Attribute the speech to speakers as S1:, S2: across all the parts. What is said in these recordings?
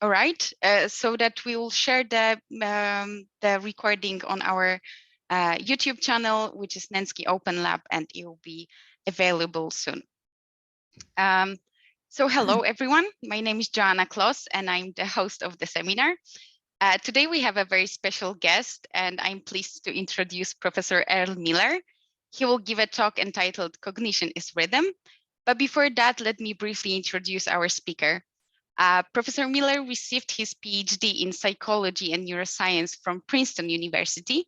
S1: All right, so that we will share the recording on our YouTube channel, which is Nensky Open Lab, and it will be available soon. So hello, everyone. My name is Joanna Kloss, and I'm the host of the seminar. Today, we have a very special guest, and I'm pleased to introduce Professor Earl Miller. He will give a talk entitled Cognition is Rhythm. But before that, let me briefly introduce our speaker. Professor Miller received his PhD in psychology and neuroscience from Princeton University.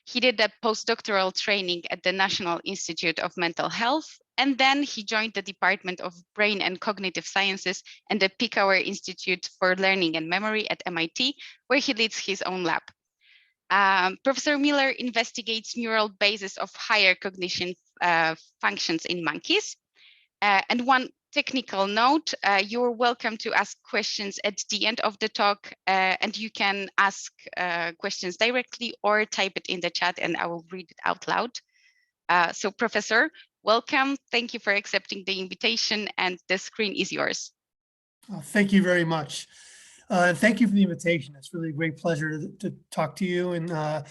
S1: He did a postdoctoral training at the National Institute of Mental Health, and then he joined the Department of Brain and Cognitive Sciences and the Picower Institute for Learning and Memory at MIT, where he leads his own lab. Professor Miller investigates neural bases of higher cognition functions in monkeys. And one technical note, you're welcome to ask questions at the end of the talk, and you can ask questions directly or type it in the chat and I will read it out loud. So Professor, welcome. Thank you for accepting the invitation, and the screen is yours.
S2: Thank you very much. Thank you for the invitation. It's really a great pleasure to talk to you, and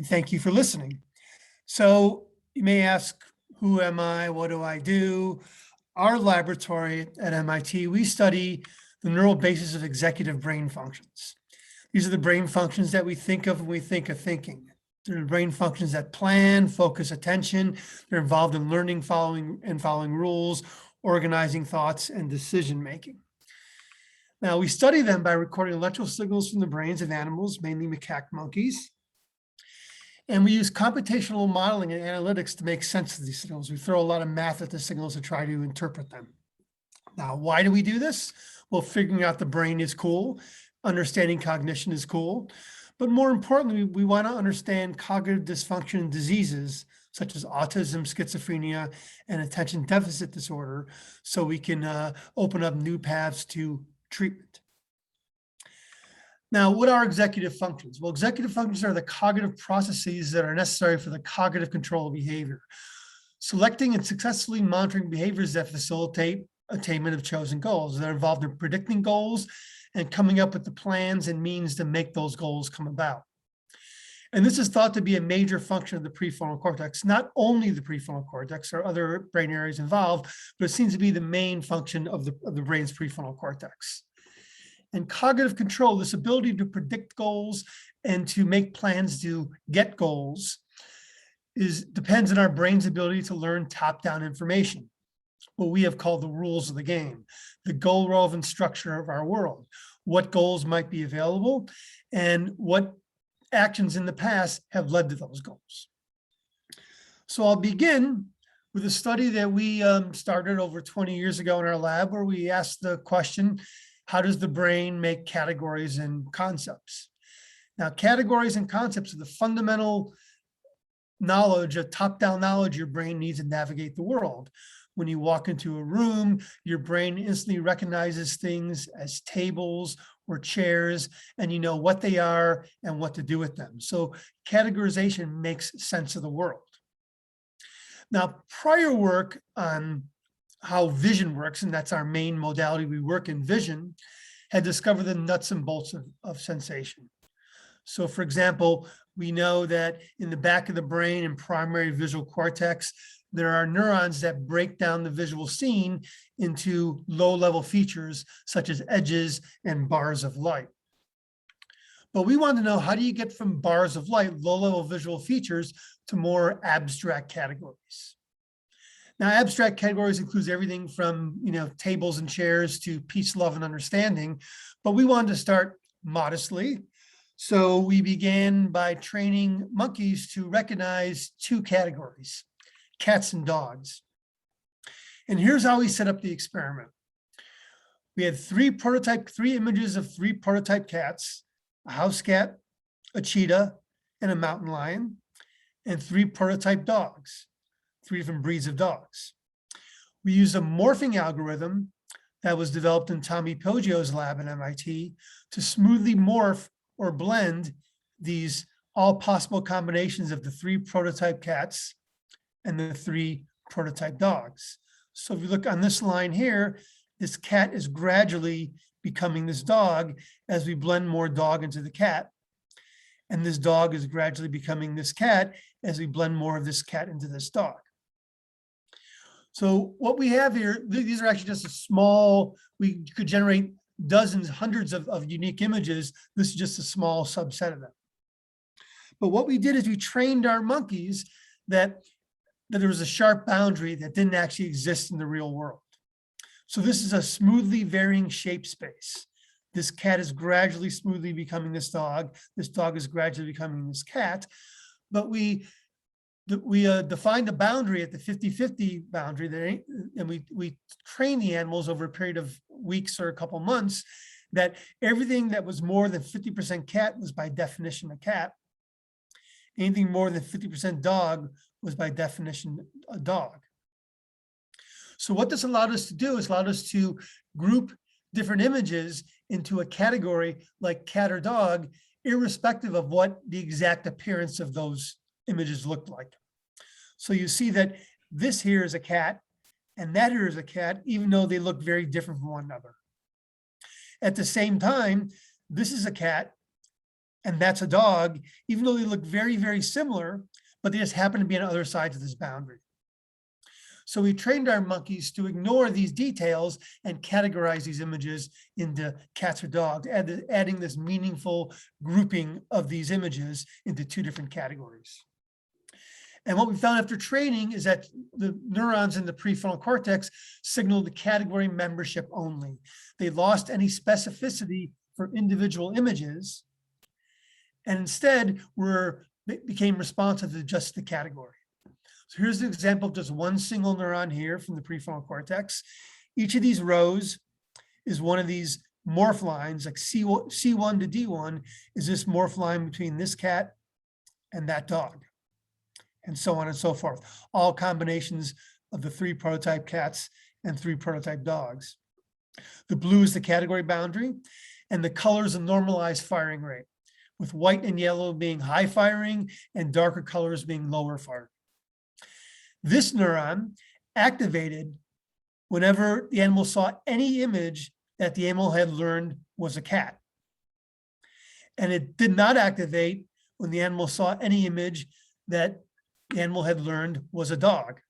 S2: thank you for listening. So you may ask, who am I? What do I do? Our laboratory at MIT, we study the neural basis of executive brain functions. These are the brain functions that we think of when we think of thinking. They're the brain functions that plan, focus attention. They're involved in learning, following rules, organizing thoughts, and decision-making. Now, we study them by recording electrical signals from the brains of animals, mainly macaque monkeys. And we use computational modeling and analytics to make sense of these signals. We throw a lot of math at the signals to try to interpret them. Now, why do we do this? Well, figuring out the brain is cool. Understanding cognition is cool. But more importantly, we want to understand cognitive dysfunction and diseases such as autism, schizophrenia, and attention deficit disorder, so we can open up new paths to treatment. Now, what are executive functions? Well, executive functions are the cognitive processes that are necessary for the cognitive control of behavior. Selecting and successfully monitoring behaviors that facilitate attainment of chosen goals. They're involved in predicting goals and coming up with the plans and means to make those goals come about. And this is thought to be a major function of the prefrontal cortex. Not only the prefrontal cortex, there are other brain areas involved, but it seems to be the main function of the brain's prefrontal cortex. And cognitive control, this ability to predict goals and to make plans to get goals, depends on our brain's ability to learn top-down information, what we have called the rules of the game, the goal-relevant structure of our world, what goals might be available, and what actions in the past have led to those goals. So I'll begin with a study that we started over 20 years ago in our lab, where we asked the question, how does the brain make categories and concepts? Now, categories and concepts are the fundamental knowledge, a top-down knowledge your brain needs to navigate the world. When you walk into a room, your brain instantly recognizes things as tables or chairs, and you know what they are and what to do with them. So categorization makes sense of the world. Now, prior work on how vision works, and that's our main modality, we work in vision, had discovered the nuts and bolts of sensation. So for example, we know that in the back of the brain and primary visual cortex, there are neurons that break down the visual scene into low-level features such as edges and bars of light. But we want to know, how do you get from bars of light, low-level visual features, to more abstract categories? Now, abstract categories includes everything from, tables and chairs to peace, love, and understanding, but we wanted to start modestly. So we began by training monkeys to recognize two categories, cats and dogs. And here's how we set up the experiment. We had three images of three prototype cats, a house cat, a cheetah, and a mountain lion, and three prototype dogs, 3 different breeds of dogs. We used a morphing algorithm that was developed in Tommy Poggio's lab at MIT to smoothly morph or blend these all possible combinations of the 3 prototype cats and the 3 prototype dogs. So if you look on this line here, this cat is gradually becoming this dog as we blend more dog into the cat. And this dog is gradually becoming this cat as we blend more of this cat into this dog. So what we have here, these are actually just a small, we could generate dozens, hundreds of unique images. This is just a small subset of them. But what we did is we trained our monkeys that there was a sharp boundary that didn't actually exist in the real world. So this is a smoothly varying shape space. This cat is gradually smoothly becoming this dog. This dog is gradually becoming this cat. But we defined a boundary at the 50-50 boundary there, and we trained the animals over a period of weeks or a couple months that everything that was more than 50% cat was by definition a cat. Anything more than 50% dog was by definition a dog. So what this allowed us to do is allowed us to group different images into a category like cat or dog, irrespective of what the exact appearance of those images looked like. So you see that this here is a cat and that here is a cat, even though they look very different from one another. At the same time, this is a cat and that's a dog, even though they look very, very similar, but they just happen to be on other sides of this boundary. So we trained our monkeys to ignore these details and categorize these images into cats or dogs, adding this meaningful grouping of these images into two different categories. And what we found after training is that the neurons in the prefrontal cortex signaled the category membership only. They lost any specificity for individual images and instead became responsive to just the category. So here's an example of just one single neuron here from the prefrontal cortex. Each of these rows is one of these morph lines, like C1 to D1 is this morph line between this cat and that dog, and so on and so forth. All combinations of the 3 prototype cats and 3 prototype dogs. The blue is the category boundary, and the color is a normalized firing rate, with white and yellow being high firing and darker colors being lower firing. This neuron activated whenever the animal saw any image that the animal had learned was a cat. And it did not activate when the animal saw any image that the animal had learned was a dog.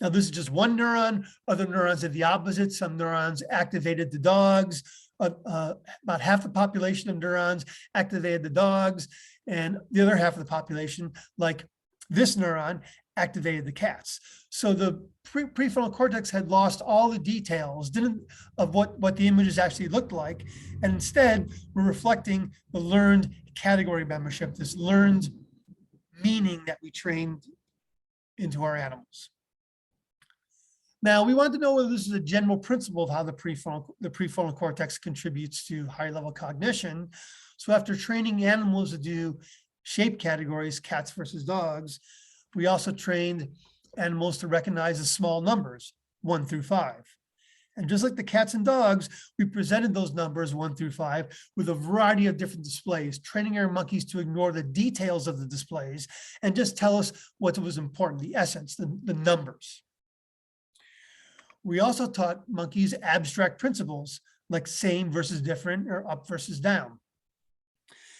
S2: Now, this is just one neuron. Other neurons did the opposite. Some neurons activated the dogs. About half the population of neurons activated the dogs, and the other half of the population, like this neuron, activated the cats. So the prefrontal cortex had lost all the details of what the images actually looked like, and instead we're reflecting the learned category membership, this learned meaning that we trained into our animals. Now, we want to know whether this is a general principle of how the prefrontal cortex contributes to high-level cognition. So after training animals to do shape categories, cats versus dogs, we also trained animals to recognize the small numbers, 1 through 5. And just like the cats and dogs, we presented those numbers 1 through 5 with a variety of different displays, training our monkeys to ignore the details of the displays and just tell us what was important, the essence, the numbers. We also taught monkeys abstract principles like same versus different or up versus down.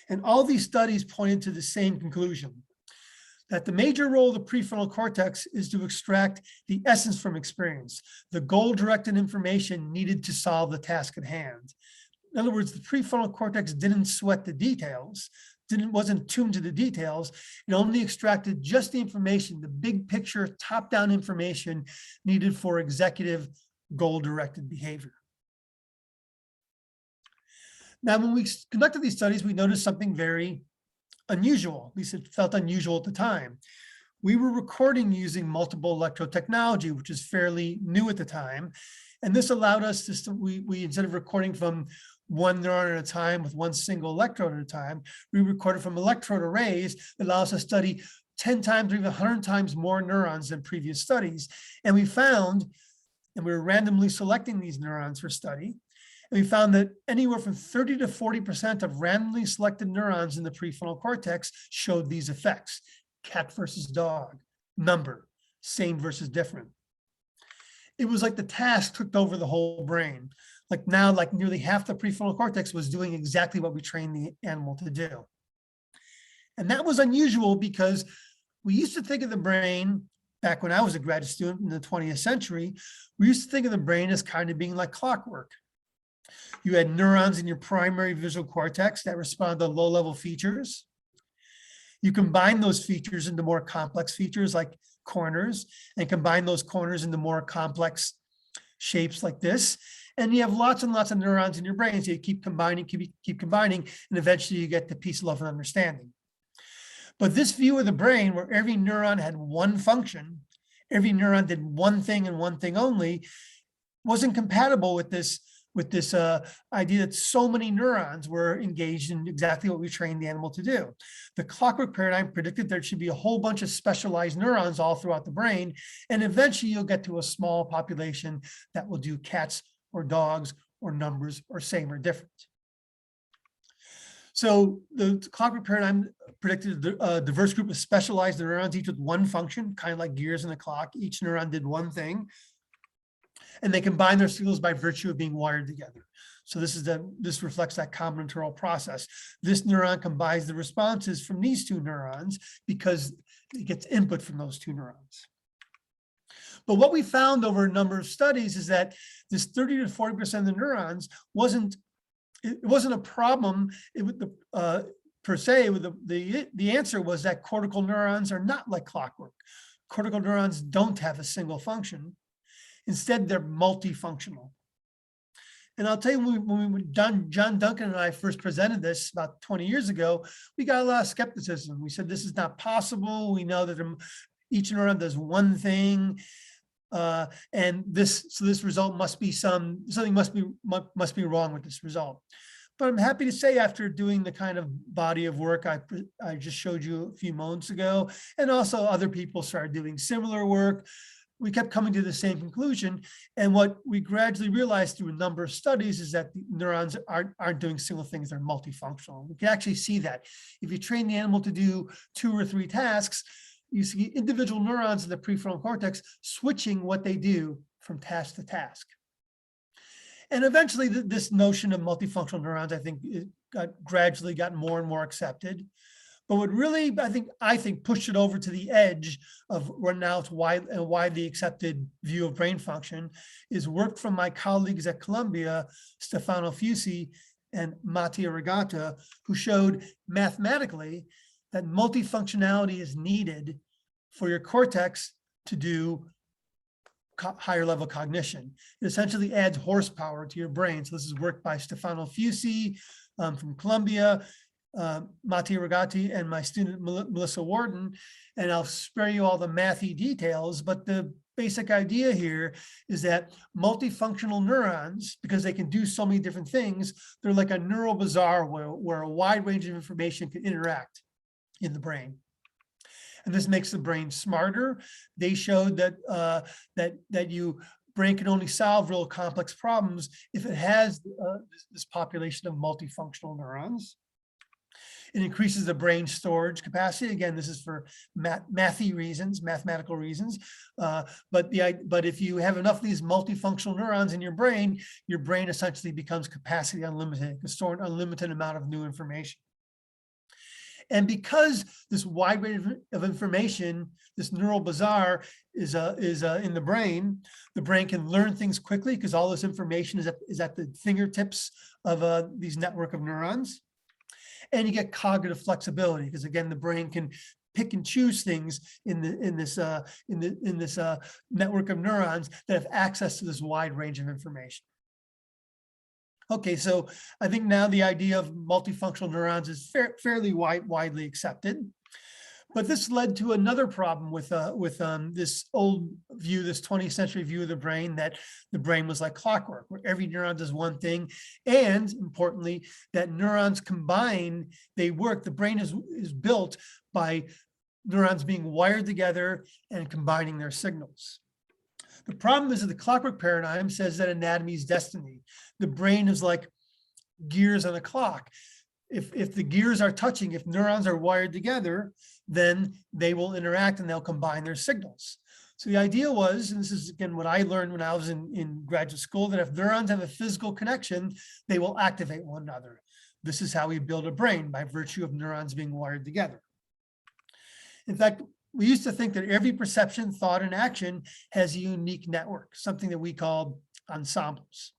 S2: And all these studies pointed to the same conclusion, that the major role of the prefrontal cortex is to extract the essence from experience, the goal-directed information needed to solve the task at hand. In other words, the prefrontal cortex didn't sweat the details, wasn't tuned to the details. It only extracted just the information, the big picture, top-down information needed for executive goal-directed behavior. Now, when we conducted these studies, we noticed something very unusual. At least it felt unusual at the time. We were recording using multiple electrode technology, which is fairly new at the time. And this allowed us to, we instead of recording from one neuron at a time with one single electrode at a time, we recorded from electrode arrays that allows us to study 10 times or even 100 times more neurons than previous studies. And we found, and we were randomly selecting these neurons for study, and we found that anywhere from 30 to 40% of randomly selected neurons in the prefrontal cortex showed these effects: cat versus dog, number, same versus different. It was like the task took over the whole brain. like nearly half the prefrontal cortex was doing exactly what we trained the animal to do. And that was unusual because we used to think of the brain, back when I was a graduate student in the 20th century, we used to think of the brain as kind of being like clockwork. You had neurons in your primary visual cortex that respond to low-level features. You combine those features into more complex features like corners, and combine those corners into more complex shapes like this. And you have lots and lots of neurons in your brain. So you keep combining, keep combining, and eventually you get to peace, love, and understanding. But this view of the brain where every neuron had one function, every neuron did one thing and one thing only, wasn't compatible with this idea that so many neurons were engaged in exactly what we trained the animal to do. The clockwork paradigm predicted there should be a whole bunch of specialized neurons all throughout the brain, and eventually you'll get to a small population that will do cats or dogs or numbers or same or different. So the clockwork paradigm predicted a diverse group of specialized neurons, each with one function, kind of like gears in a clock. Each neuron did one thing, and they combine their signals by virtue of being wired together. So this reflects that combinatorial process. This neuron combines the responses from these two neurons because it gets input from those two neurons. But what we found over a number of studies is that this 30 to 40% of the neurons wasn't a problem per se. The answer was that cortical neurons are not like clockwork. Cortical neurons don't have a single function. Instead, they're multifunctional. And I'll tell you, when John Duncan and I first presented this about 20 years ago, we got a lot of skepticism. We said, this is not possible. We know that each neuron does one thing. And this result must be something must be wrong with this result. But I'm happy to say, after doing the kind of body of work I just showed you a few moments ago, and also other people started doing similar work, we kept coming to the same conclusion. And what we gradually realized through a number of studies is that the neurons aren't doing single things, they're multifunctional. We can actually see that. If you train the animal to do 2 or 3 tasks, you see individual neurons in the prefrontal cortex switching what they do from task to task. And eventually this notion of multifunctional neurons, I think, gradually got more and more accepted. But what really, I think pushed it over to the edge of what now it's widely accepted view of brain function is work from my colleagues at Columbia, Stefano Fusi and Mattia Regata, who showed mathematically that multifunctionality is needed for your cortex to do higher level cognition. It essentially adds horsepower to your brain. So this is work by Stefano Fusi from Columbia, Mattia Regati, and my student Melissa Warden. And I'll spare you all the mathy details, but the basic idea here is that multifunctional neurons, because they can do so many different things, they're like a neural bazaar where a wide range of information can interact in the brain. And this makes the brain smarter. They showed that your brain can only solve real complex problems if it has this population of multifunctional neurons. It increases the brain storage capacity. Again, this is for mathematical reasons. But if you have enough of these multifunctional neurons in your brain essentially becomes capacity unlimited. It can store an unlimited amount of new information. And because this wide range of information, this neural bazaar is in the brain can learn things quickly because all this information is at the fingertips of these network of neurons. And you get cognitive flexibility because, again, the brain can pick and choose things in this network of neurons that have access to this wide range of information. Okay, so I think now the idea of multifunctional neurons is fairly widely accepted, but this led to another problem with this old view, this 20th century view of the brain, that the brain was like clockwork, where every neuron does one thing, and importantly, that neurons combine, they work. The brain is built by neurons being wired together and combining their signals. The problem is that the clockwork paradigm says that anatomy is destiny. The brain is like gears on a clock. If the gears are touching, if neurons are wired together, then they will interact and they'll combine their signals. So the idea was, and this is again what I learned when I was in graduate school, that if neurons have a physical connection, they will activate one another. This is how we build a brain, by virtue of neurons being wired together. In fact, we used to think that every perception, thought, and action has a unique network, something that we call ensembles.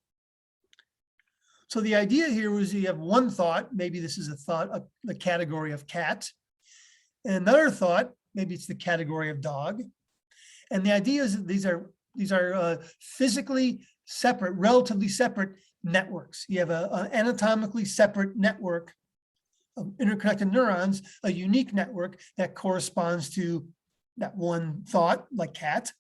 S2: So the idea here was you have one thought, maybe this is a thought, the category of cat, and another thought, maybe it's the category of dog. And the idea is that these are physically separate, relatively separate networks. You have an anatomically separate network of interconnected neurons, a unique network that corresponds to that one thought, like cat,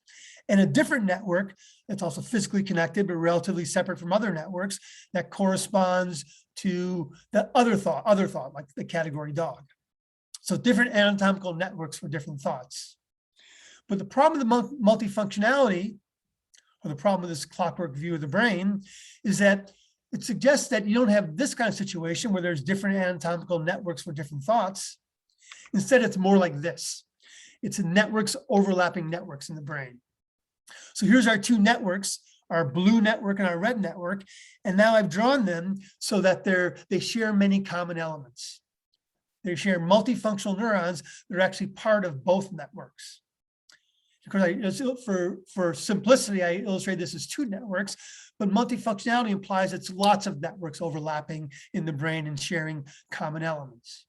S2: and a different network that's also physically connected, but relatively separate from other networks, that corresponds to the other thought, like the category dog. So different anatomical networks for different thoughts. But the problem with the multifunctionality, or the problem with this clockwork view of the brain, is that it suggests that you don't have this kind of situation where there's different anatomical networks for different thoughts. Instead, it's more like this. It's networks overlapping networks in the brain. So here's our two networks, our blue network and our red network. And now I've drawn them so that they share many common elements. They share multifunctional neurons that are actually part of both networks. Because for simplicity, I illustrate this as two networks, but multifunctionality implies it's lots of networks overlapping in the brain and sharing common elements.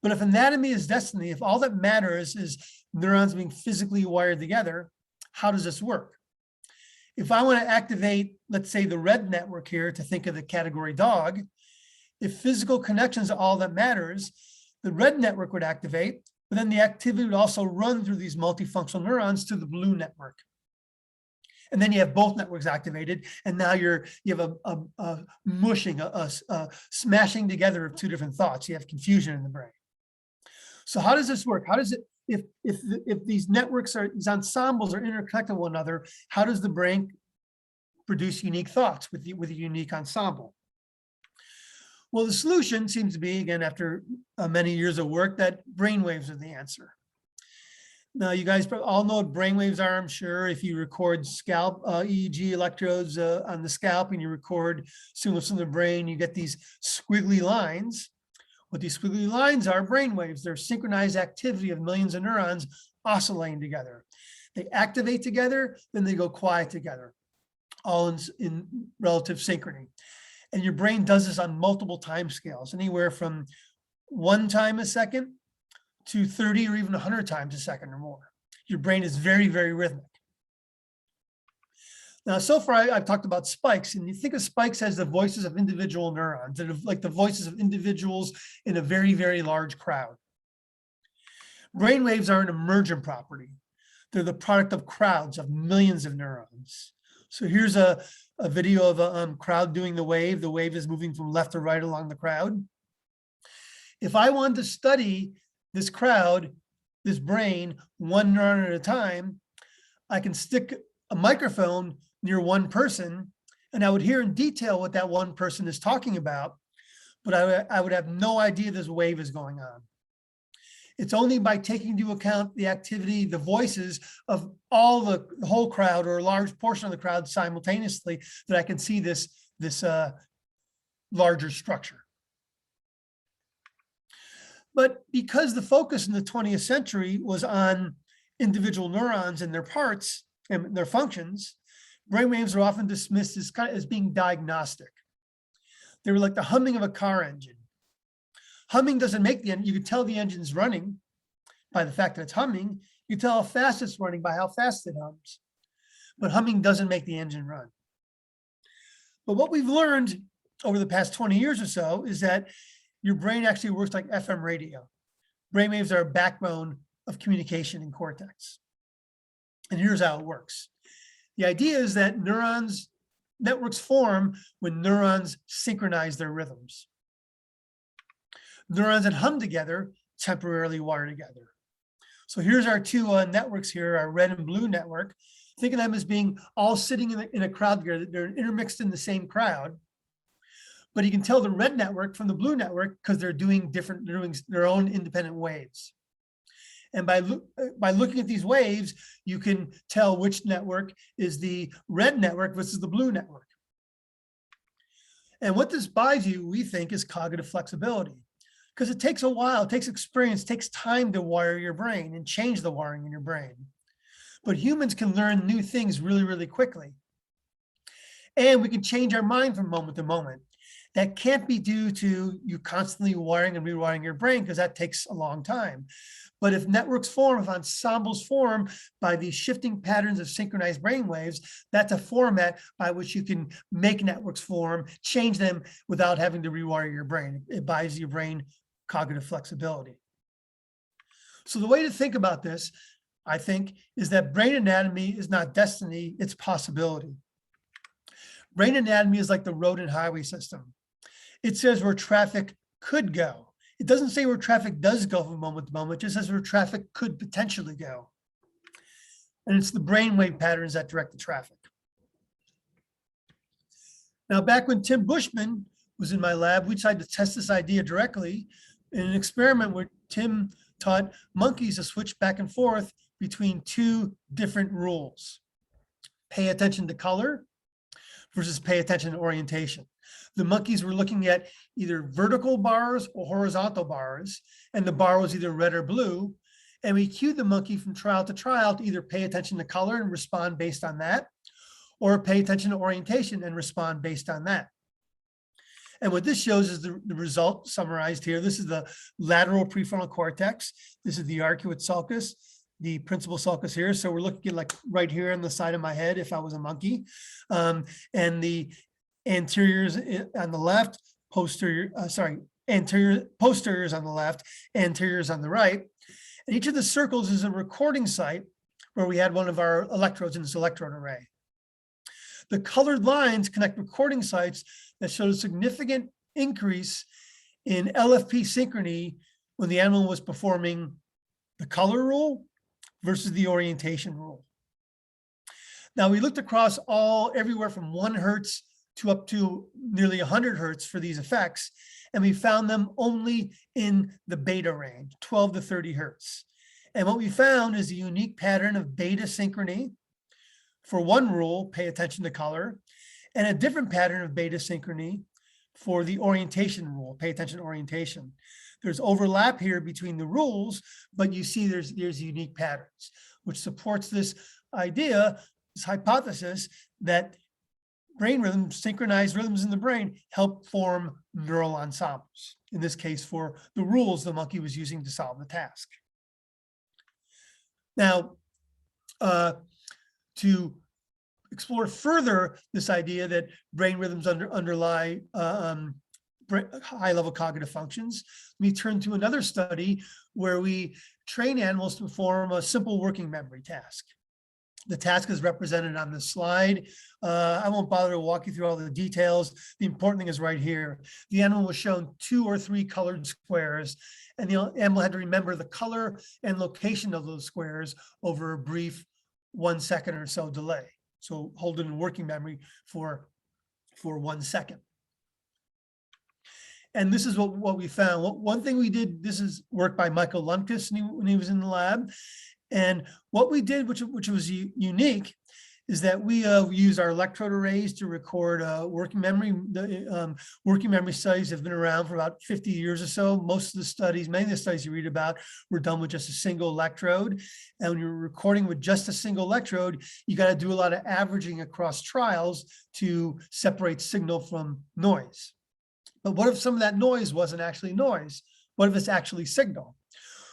S2: But if anatomy is destiny, if all that matters is neurons being physically wired together, how does this work? If I want to activate, let's say, the red network here to think of the category dog, if physical connections are all that matters, the red network would activate, but then the activity would also run through these multifunctional neurons to the blue network. And then you have both networks activated, and now you have a mushing, a smashing together of two different thoughts. You have confusion in the brain. So how does this work? How does it, if these networks these ensembles are interconnected with one another, how does the brain produce unique thoughts with a unique ensemble? Well, the solution seems to be, again, after many years of work, that brainwaves are the answer. Now, you guys all know what brainwaves are, I'm sure. If you record scalp EEG electrodes on the scalp and you record stimulus in the brain, you get these squiggly lines. What these squiggly lines are brainwaves. They're synchronized activity of millions of neurons oscillating together. They activate together, then they go quiet together, all in relative synchrony. And your brain does this on multiple time scales, anywhere from 1 time a second to 30 or even 100 times a second or more. Your brain is very, very rhythmic. Now, so far, I've talked about spikes, and you think of spikes as the voices of individual neurons, that are like the voices of individuals in a very, very large crowd. Brainwaves are an emergent property. They're the product of crowds of millions of neurons. So here's a video of a crowd doing the wave. The wave is moving from left to right along the crowd. If I wanted to study this crowd, this brain, one neuron at a time, I can stick a microphone near one person, and I would hear in detail what that one person is talking about, but I would have no idea this wave is going on. It's only by taking into account the activity, the voices of all the whole crowd or a large portion of the crowd simultaneously that I can see this larger structure. But because the focus in the 20th century was on individual neurons and their parts and their functions, brainwaves are often dismissed as being diagnostic. They were like the humming of a car engine. Humming doesn't make the engine. You can tell the engine's running by the fact that it's humming. You can tell how fast it's running by how fast it hums. But humming doesn't make the engine run. But what we've learned over the past 20 years or so is that your brain actually works like FM radio. Brainwaves are a backbone of communication in cortex. And here's how it works. The idea is that networks form when neurons synchronize their rhythms. Neurons that hum together temporarily wire together. So here's our two networks here, our red and blue network. Think of them as being all sitting in a crowd together. They're intermixed in the same crowd. But you can tell the red network from the blue network because they're doing their own independent waves. And by looking at these waves, you can tell which network is the red network versus the blue network. And what this buys you, we think, is cognitive flexibility, because it takes a while, it takes experience, it takes time to wire your brain and change the wiring in your brain. But humans can learn new things really, really quickly. And we can change our mind from moment to moment. That can't be due to you constantly wiring and rewiring your brain, because that takes a long time. But if networks form, if ensembles form by these shifting patterns of synchronized brainwaves, that's a format by which you can make networks form, change them without having to rewire your brain. It buys your brain cognitive flexibility. So the way to think about this, I think, is that brain anatomy is not destiny, it's possibility. Brain anatomy is like the road and highway system. It says where traffic could go. It doesn't say where traffic does go from moment to moment, it just says where traffic could potentially go. And it's the brainwave patterns that direct the traffic. Now, back when Tim Bushman was in my lab, we decided to test this idea directly in an experiment where Tim taught monkeys to switch back and forth between two different rules: pay attention to color versus pay attention to orientation. The monkeys were looking at either vertical bars or horizontal bars, and the bar was either red or blue. And we cued the monkey from trial to trial to either pay attention to color and respond based on that, or pay attention to orientation and respond based on that. And what this shows is the result summarized here. This is the lateral prefrontal cortex. This is the arcuate sulcus, the principal sulcus here. So we're looking at like right here on the side of my head if I was a monkey. And the anteriors on the left, posteriors on the left, anteriors on the right. And each of the circles is a recording site where we had one of our electrodes in this electrode array. The colored lines connect recording sites that showed a significant increase in LFP synchrony when the animal was performing the color rule versus the orientation rule. Now, we looked across everywhere from 1 hertz to up to nearly 100 hertz for these effects, and we found them only in the beta range, 12 to 30 hertz. And what we found is a unique pattern of beta synchrony for one rule, pay attention to color, and a different pattern of beta synchrony for the orientation rule, pay attention to orientation. There's overlap here between the rules, but you see there's unique patterns, which supports this idea, this hypothesis that brain rhythms, synchronized rhythms in the brain, help form neural ensembles. In this case, for the rules the monkey was using to solve the task. Now, to explore further this idea that brain rhythms underlie high-level cognitive functions, we turn to another study where we train animals to perform a simple working memory task. The task is represented on the slide. I won't bother to walk you through all the details. The important thing is right here. The animal was shown 2 or 3 colored squares, and the animal had to remember the color and location of those squares over a brief 1 second or so delay. So hold it in working memory for 1 second. And this is what we found. One thing we did, this is work by Michael Lundquist when he was in the lab. And what we did, which was unique, is that we use our electrode arrays to record working memory. The working memory studies have been around for about 50 years or so. Most of the studies, many of the studies you read about, were done with just a single electrode. And when you're recording with just a single electrode, you got to do a lot of averaging across trials to separate signal from noise. But what if some of that noise wasn't actually noise? What if it's actually signal?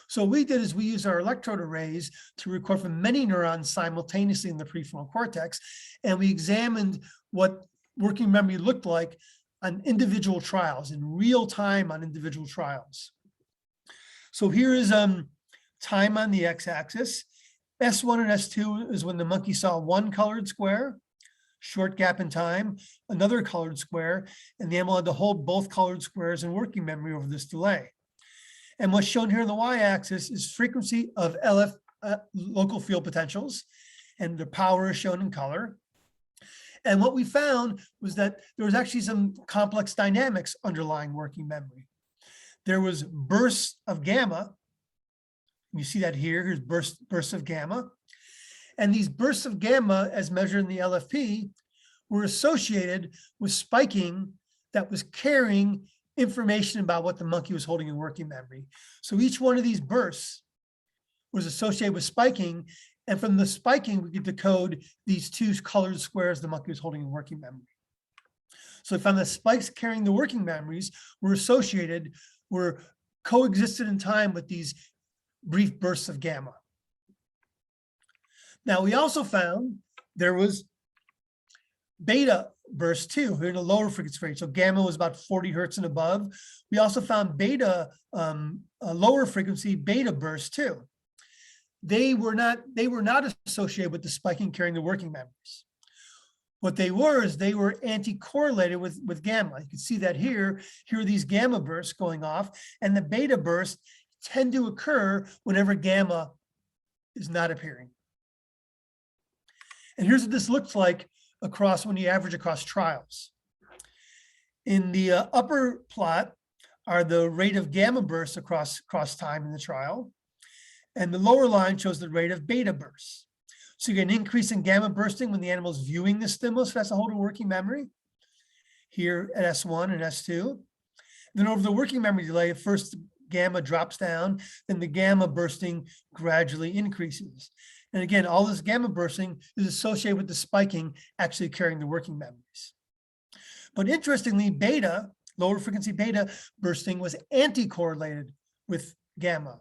S2: So what we did is we used our electrode arrays to record from many neurons simultaneously in the prefrontal cortex, and we examined what working memory looked like on individual trials, in real time on individual trials. So here is time on the x-axis. S1 and S2 is when the monkey saw 1 colored square, short gap in time, another colored square, and the animal had to hold both colored squares in working memory over this delay. And what's shown here on the y-axis is frequency of LF local field potentials, and the power is shown in color. And what we found was that there was actually some complex dynamics underlying working memory. There was bursts of gamma You see that here. Here's bursts of gamma. And these bursts of gamma, as measured in the LFP, were associated with spiking that was carrying information about what the monkey was holding in working memory. So each one of these bursts was associated with spiking. And from the spiking, we could decode these two colored squares the monkey was holding in working memory. So we found that spikes carrying the working memories were coexisted in time with these brief bursts of gamma. Now, we also found there was beta burst too, here in a lower frequency range. So gamma was about 40 hertz and above. We also found beta, a lower frequency beta burst too. They were not associated with the spiking carrying the working memories. What they were is they were anti-correlated with gamma. You can see that here. Here are these gamma bursts going off, and the beta bursts tend to occur whenever gamma is not appearing. And here's what this looks like across when you average across trials. In the upper plot are the rate of gamma bursts across time in the trial. And the lower line shows the rate of beta bursts. So you get an increase in gamma bursting when the animal is viewing the stimulus that's a hold in working memory, here at S1 and S2. Then over the working memory delay, first gamma drops down, then the gamma bursting gradually increases. And again, all this gamma bursting is associated with the spiking actually carrying the working memories. But interestingly, beta, lower frequency beta bursting was anti-correlated with gamma.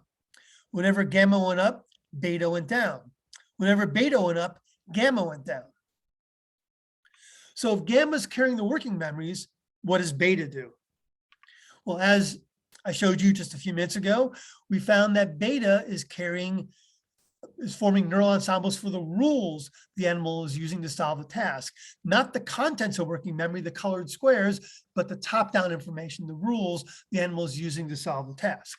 S2: Whenever gamma went up, beta went down. Whenever beta went up, gamma went down. So if gamma is carrying the working memories, what does beta do? Well, as I showed you just a few minutes ago, we found that beta is forming neural ensembles for the rules the animal is using to solve a task. Not the contents of working memory, the colored squares, but the top-down information, the rules the animal is using to solve the task.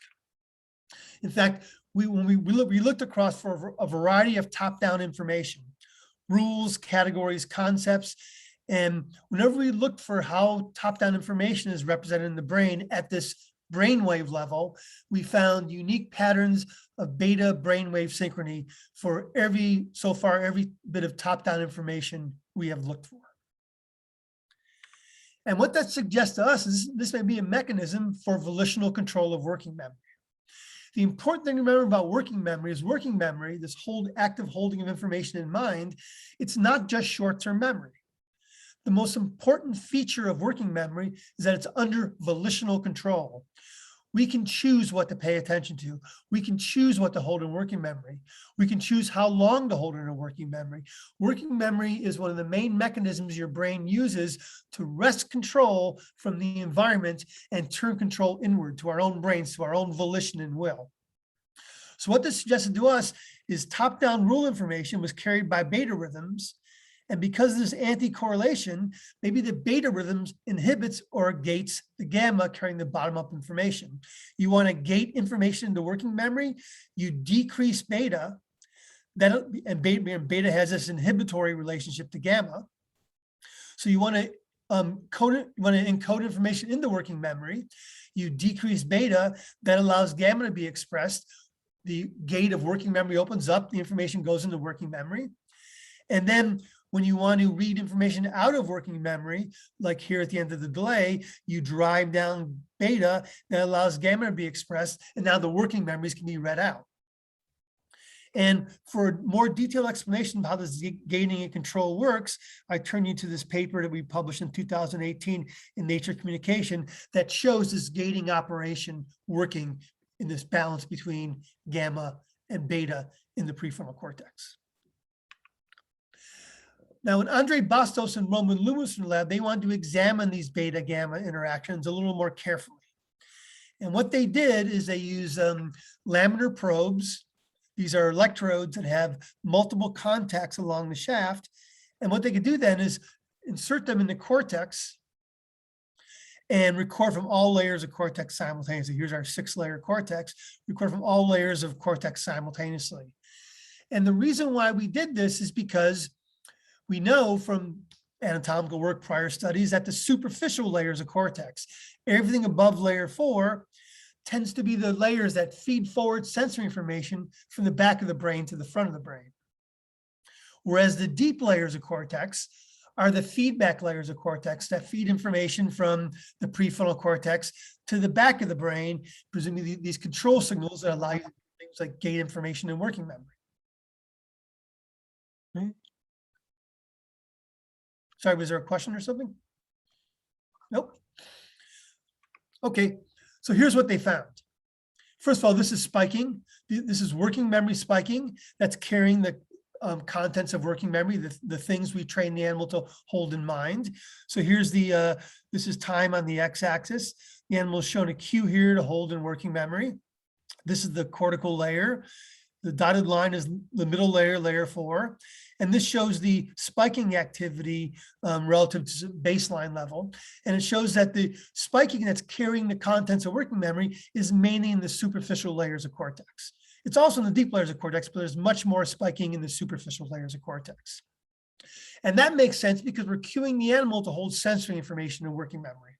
S2: In fact, when we looked across for a variety of top-down information, rules, categories, concepts, and whenever we looked for how top-down information is represented in the brain at this brainwave level, we found unique patterns of beta brainwave synchrony for every bit of top-down information we have looked for. And what that suggests to us is this may be a mechanism for volitional control of working memory. The important thing to remember about working memory is working memory, this active holding of information in mind, it's not just short-term memory. The most important feature of working memory is that it's under volitional control. We can choose what to pay attention to. We can choose what to hold in working memory. We can choose how long to hold in a working memory. Working memory is one of the main mechanisms your brain uses to wrest control from the environment and turn control inward to our own brains, to our own volition and will. So what this suggested to us is top-down rule information was carried by beta rhythms. And because of this anti-correlation, maybe the beta rhythms inhibits or gates the gamma carrying the bottom-up information. You want to gate information into working memory, you decrease beta, and beta has this inhibitory relationship to gamma. So you want to encode information into working memory, you decrease beta, that allows gamma to be expressed. The gate of working memory opens up, the information goes into working memory. And then when you want to read information out of working memory, like here at the end of the delay, you drive down beta that allows gamma to be expressed, and now the working memories can be read out. And for a more detailed explanation of how this gating and control works, I turn you to this paper that we published in 2018 in Nature Communication that shows this gating operation working in this balance between gamma and beta in the prefrontal cortex. Now, in Andre Bastos and Roman Loomis lab, they wanted to examine these beta-gamma interactions a little more carefully. And what they did is they used laminar probes. These are electrodes that have multiple contacts along the shaft. And what they could do then is insert them in the cortex and record from all layers of cortex simultaneously. Here's our 6-layer cortex, record from all layers of cortex simultaneously. And the reason why we did this is because we know from anatomical work, prior studies, that the superficial layers of cortex, everything above layer 4, tends to be the layers that feed forward sensory information from the back of the brain to the front of the brain. Whereas the deep layers of cortex are the feedback layers of cortex that feed information from the prefrontal cortex to the back of the brain, presumably these control signals that allow you to do things like gate information and working memory. Okay. Sorry, was there a question or something? Nope. Okay, so here's what they found. First of all, this is spiking. This is working memory spiking that's carrying the contents of working memory, the things we train the animal to hold in mind. So here's the, this is time on the x-axis. The animal is shown a cue here to hold in working memory. This is the cortical layer. The dotted line is the middle layer, layer 4. And this shows the spiking activity relative to baseline level. And it shows that the spiking that's carrying the contents of working memory is mainly in the superficial layers of cortex. It's also in the deep layers of cortex, but there's much more spiking in the superficial layers of cortex. And that makes sense because we're cueing the animal to hold sensory information in working memory.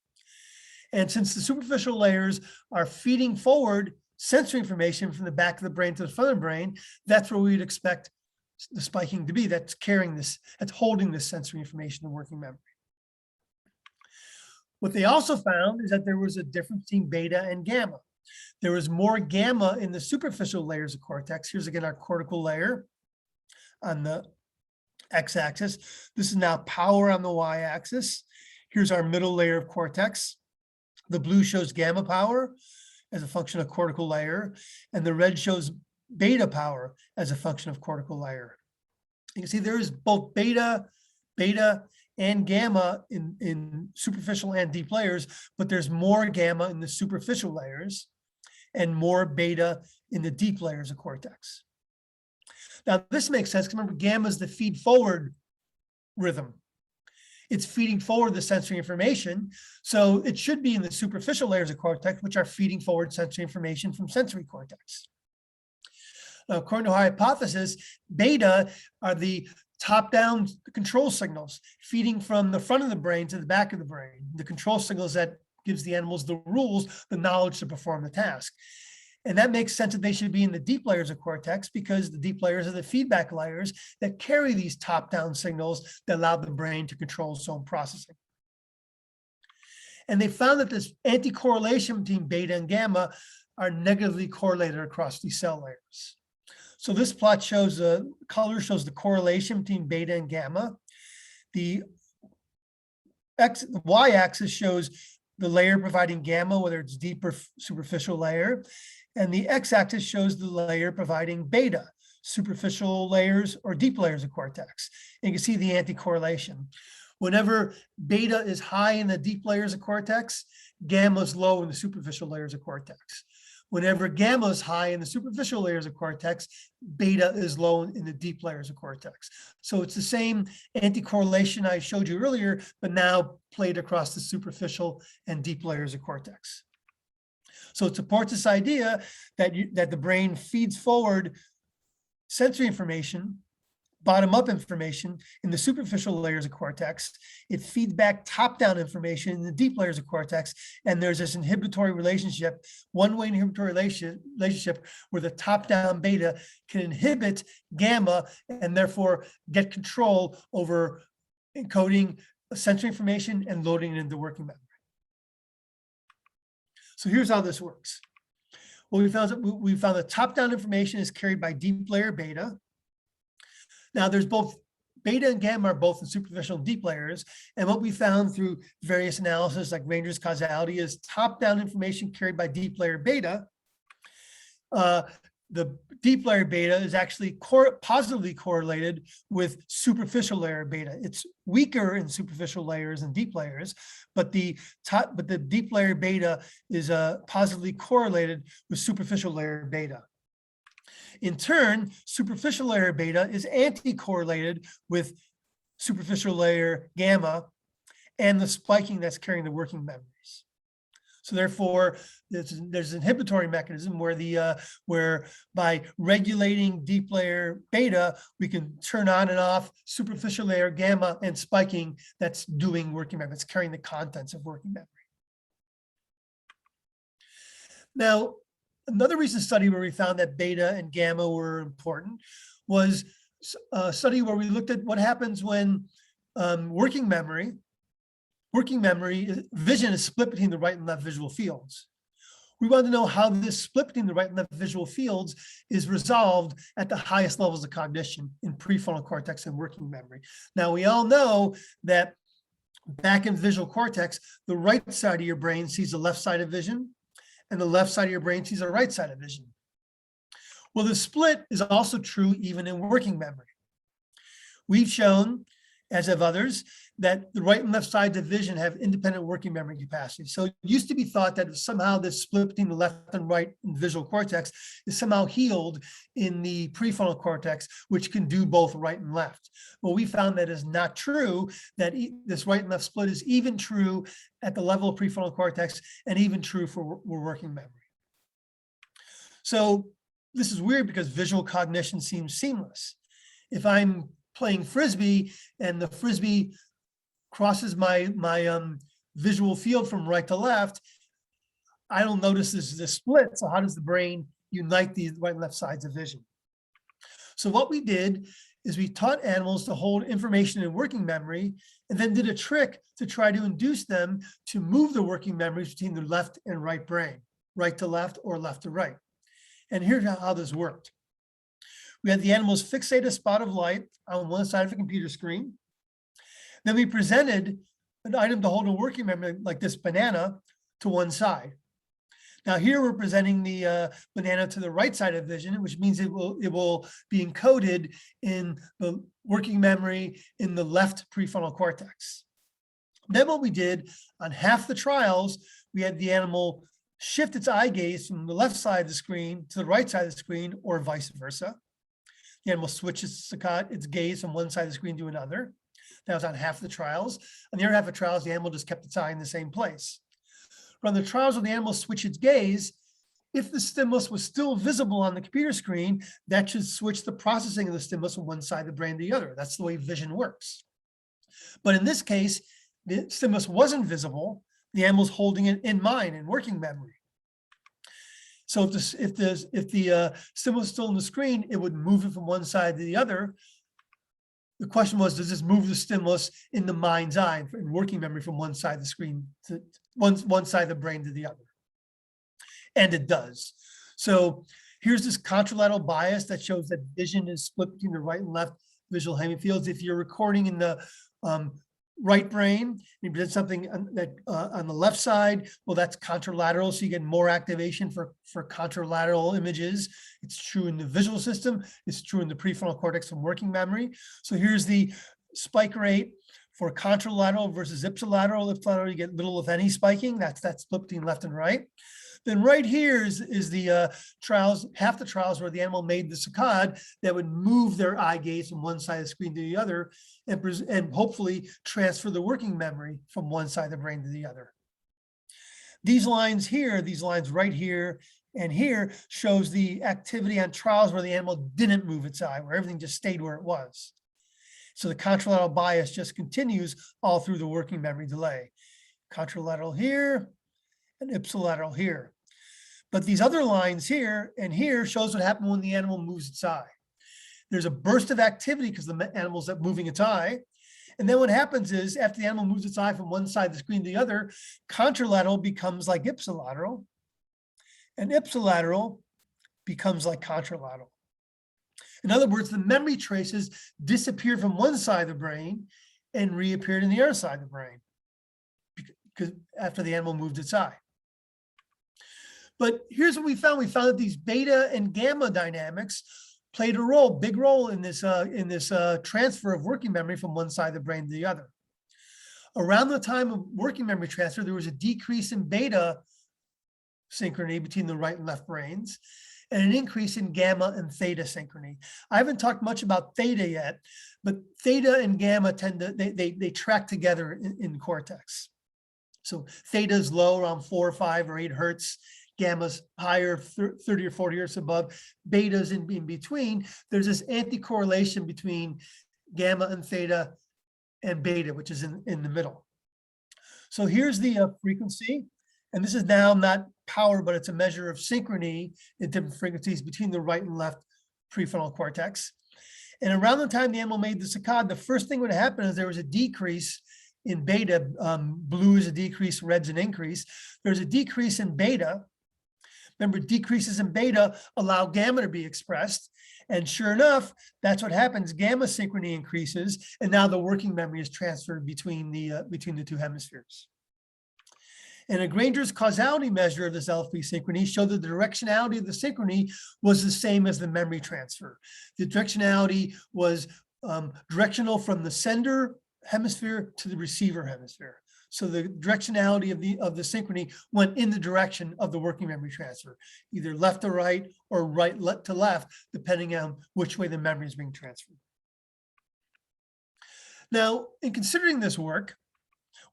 S2: And since the superficial layers are feeding forward sensory information from the back of the brain to the front of the brain, that's where we'd expect the spiking to be, that's carrying this, that's holding this sensory information in working memory. What they also found is that there was a difference between beta and gamma. There was more gamma in the superficial layers of cortex. Here's again our cortical layer on the x-axis. This is now power on the y-axis. Here's our middle layer of cortex. The blue shows gamma power as a function of cortical layer, and the red shows beta power as a function of cortical layer. You can see there is both beta and gamma in superficial and deep layers, but there's more gamma in the superficial layers and more beta in the deep layers of cortex. Now, this makes sense because remember, gamma is the feed forward rhythm. It's feeding forward the sensory information. So it should be in the superficial layers of cortex, which are feeding forward sensory information from sensory cortex. Now, according to our hypothesis, beta are the top-down control signals feeding from the front of the brain to the back of the brain, the control signals that gives the animals the rules, the knowledge to perform the task. And that makes sense that they should be in the deep layers of cortex because the deep layers are the feedback layers that carry these top-down signals that allow the brain to control its own processing. And they found that this anti-correlation between beta and gamma are negatively correlated across these cell layers. So this plot shows the color shows the correlation between beta and gamma. The y-axis shows the layer providing gamma, whether it's deep or superficial layer. And the x-axis shows the layer providing beta, superficial layers or deep layers of cortex. And you can see the anti-correlation. Whenever beta is high in the deep layers of cortex, gamma is low in the superficial layers of cortex. Whenever gamma is high in the superficial layers of cortex, beta is low in the deep layers of cortex. So it's the same anti-correlation I showed you earlier, but now played across the superficial and deep layers of cortex. So it supports this idea that, that the brain feeds forward sensory information, bottom-up information in the superficial layers of cortex. It feeds back top-down information in the deep layers of cortex. And there's this inhibitory relationship, one-way inhibitory relationship where the top-down beta can inhibit gamma and therefore get control over encoding sensory information and loading it into working memory. So here's how this works. Well, we found that top-down information is carried by deep layer beta. Now there's both beta and gamma are both in superficial and deep layers. And what we found through various analysis like Ranger's causality is top-down information carried by deep layer beta. The deep layer beta is actually positively correlated with superficial layer beta. It's weaker in superficial layers and deep layers, but the deep layer beta is positively correlated with superficial layer beta. In turn, superficial layer beta is anti-correlated with superficial layer gamma and the spiking that's carrying the working memories. So therefore, there's an inhibitory mechanism where by regulating deep layer beta, we can turn on and off superficial layer gamma and spiking that's doing working memory, that's carrying the contents of working memory. Now, another recent study where we found that beta and gamma were important was a study where we looked at what happens when working memory, vision is split between the right and left visual fields. We want to know how this split between the right and left visual fields is resolved at the highest levels of cognition in prefrontal cortex and working memory. Now, we all know that back in visual cortex, the right side of your brain sees the left side of vision, and the left side of your brain sees the right side of vision. Well, the split is also true even in working memory. We've shown, as have others, that the right and left sides of vision have independent working memory capacity. So it used to be thought that somehow this split between the left and right in visual cortex is somehow healed in the prefrontal cortex, which can do both right and left. Well, we found that is not true, that this right and left split is even true at the level of prefrontal cortex and even true for working memory. So this is weird because visual cognition seems seamless. If I'm playing Frisbee and the Frisbee crosses my visual field from right to left, I don't notice this split. So how does the brain unite the right and left sides of vision? So what we did is we taught animals to hold information in working memory and then did a trick to try to induce them to move the working memories between the left and right brain, right to left or left to right. And here's how this worked. We had the animals fixate a spot of light on one side of a computer screen. Then we presented an item to hold a working memory like this banana to one side. Now here we're presenting the banana to the right side of vision, which means it will be encoded in the working memory in the left prefrontal cortex. Then what we did on half the trials, we had the animal shift its eye gaze from the left side of the screen to the right side of the screen, or vice versa. The animal switches its gaze from one side of the screen to another. That was on half the trials. On the other half of the trials, the animal just kept its eye in the same place. But on the trials where the animal switched its gaze, if the stimulus was still visible on the computer screen, that should switch the processing of the stimulus from one side of the brain to the other. That's the way vision works. But in this case, the stimulus wasn't visible. The animal's holding it in mind in working memory. So if the stimulus is still on the screen, it would move it from one side to the other. The question was, does this move the stimulus in the mind's eye, in working memory, from one side of the screen to one side of the brain to the other? And it does. So here's this contralateral bias that shows that vision is split between the right and left visual hemifields. If you're recording in the right brain, you present something on the left side, well, that's contralateral, so you get more activation for contralateral images. It's true in the visual system, it's true in the prefrontal cortex and working memory. So here's the spike rate for contralateral versus ipsilateral. Ipsilateral, you get little, if any, spiking. That's split between left and right. Then right here is the trials, half the trials where the animal made the saccade that would move their eye gaze from one side of the screen to the other and hopefully transfer the working memory from one side of the brain to the other. These lines here, these lines right here and here, shows the activity on trials where the animal didn't move its eye, where everything just stayed where it was. So the contralateral bias just continues all through the working memory delay. Contralateral here and ipsilateral here. But these other lines here and here shows what happened when the animal moves its eye. There's a burst of activity because the animal's moving its eye. And then what happens is, after the animal moves its eye from one side of the screen to the other, contralateral becomes like ipsilateral, and ipsilateral becomes like contralateral. In other words, the memory traces disappeared from one side of the brain and reappeared in the other side of the brain because after the animal moved its eye. But here's what we found. We found that these beta and gamma dynamics played a role, big role in this transfer of working memory from one side of the brain to the other. Around the time of working memory transfer, there was a decrease in beta synchrony between the right and left brains, and an increase in gamma and theta synchrony. I haven't talked much about theta yet, but theta and gamma tend to, they track together in cortex. So theta is low, around 4 or 5 or 8 hertz. Gamma's higher, 30 or 40 hertz above. Beta's in between. There's this anti-correlation between gamma and theta and beta, which is in the middle. So here's the frequency. And this is now not power, but it's a measure of synchrony in different frequencies between the right and left prefrontal cortex. And around the time the animal made the saccade, the first thing that happened is there was a decrease in beta. Blue is a decrease, red's an increase. There's a decrease in beta. Remember, decreases in beta allow gamma to be expressed. And sure enough, that's what happens. Gamma synchrony increases, and now the working memory is transferred between the two hemispheres. And a Granger's causality measure of this alpha synchrony showed that the directionality of the synchrony was the same as the memory transfer. The directionality was directional from the sender hemisphere to the receiver hemisphere. So the directionality of the synchrony went in the direction of the working memory transfer, either left to right or right to left, depending on which way the memory is being transferred. Now, in considering this work,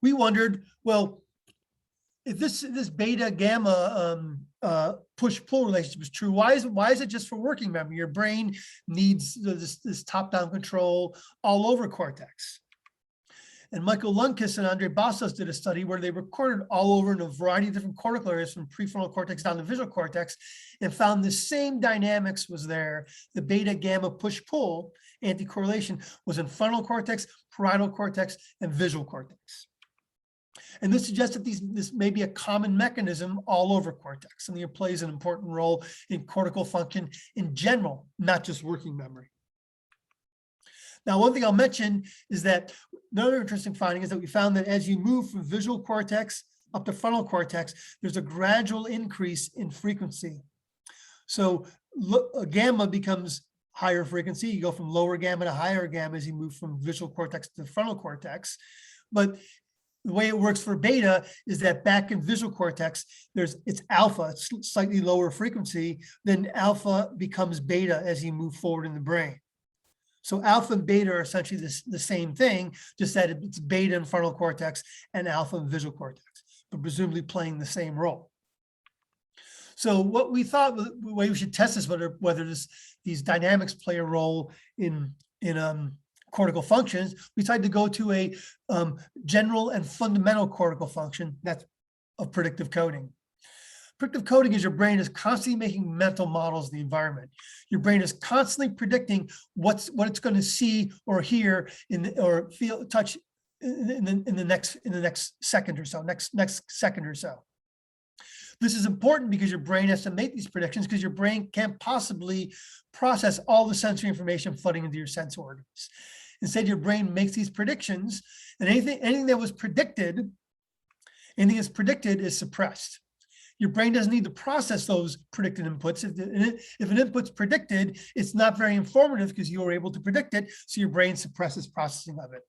S2: we wondered, well, if this beta gamma push-pull relationship is true, why is it just for working memory? Your brain needs this top-down control all over cortex. And Michael Lundquist and Andre Bastos did a study where they recorded all over in a variety of different cortical areas from prefrontal cortex down to visual cortex and found the same dynamics was there. The beta gamma push-pull anti-correlation was in frontal cortex, parietal cortex, and visual cortex. And this suggests that this may be a common mechanism all over cortex, and it plays an important role in cortical function in general, not just working memory. Now, one thing I'll mention is that another interesting finding is that we found that as you move from visual cortex up to frontal cortex, there's a gradual increase in frequency. So gamma becomes higher frequency. You go from lower gamma to higher gamma as you move from visual cortex to frontal cortex. But the way it works for beta is that back in visual cortex, it's alpha, it's slightly lower frequency, then alpha becomes beta as you move forward in the brain. So alpha and beta are essentially the same thing, just that it's beta in frontal cortex and alpha in visual cortex, but presumably playing the same role. So what we thought, the way we should test this, whether these dynamics play a role in cortical functions, we decided to go to a general and fundamental cortical function that's of predictive coding. Predictive coding is your brain is constantly making mental models of the environment. Your brain is constantly predicting what it's going to see or hear or feel, touch in the next second or so, next second or so. This is important because your brain has to make these predictions because your brain can't possibly process all the sensory information flooding into your sense organs. Instead, your brain makes these predictions, and anything that was predicted, anything that's predicted is suppressed. Your brain doesn't need to process those predicted inputs. If an input's predicted, it's not very informative because you were able to predict it, so your brain suppresses processing of it.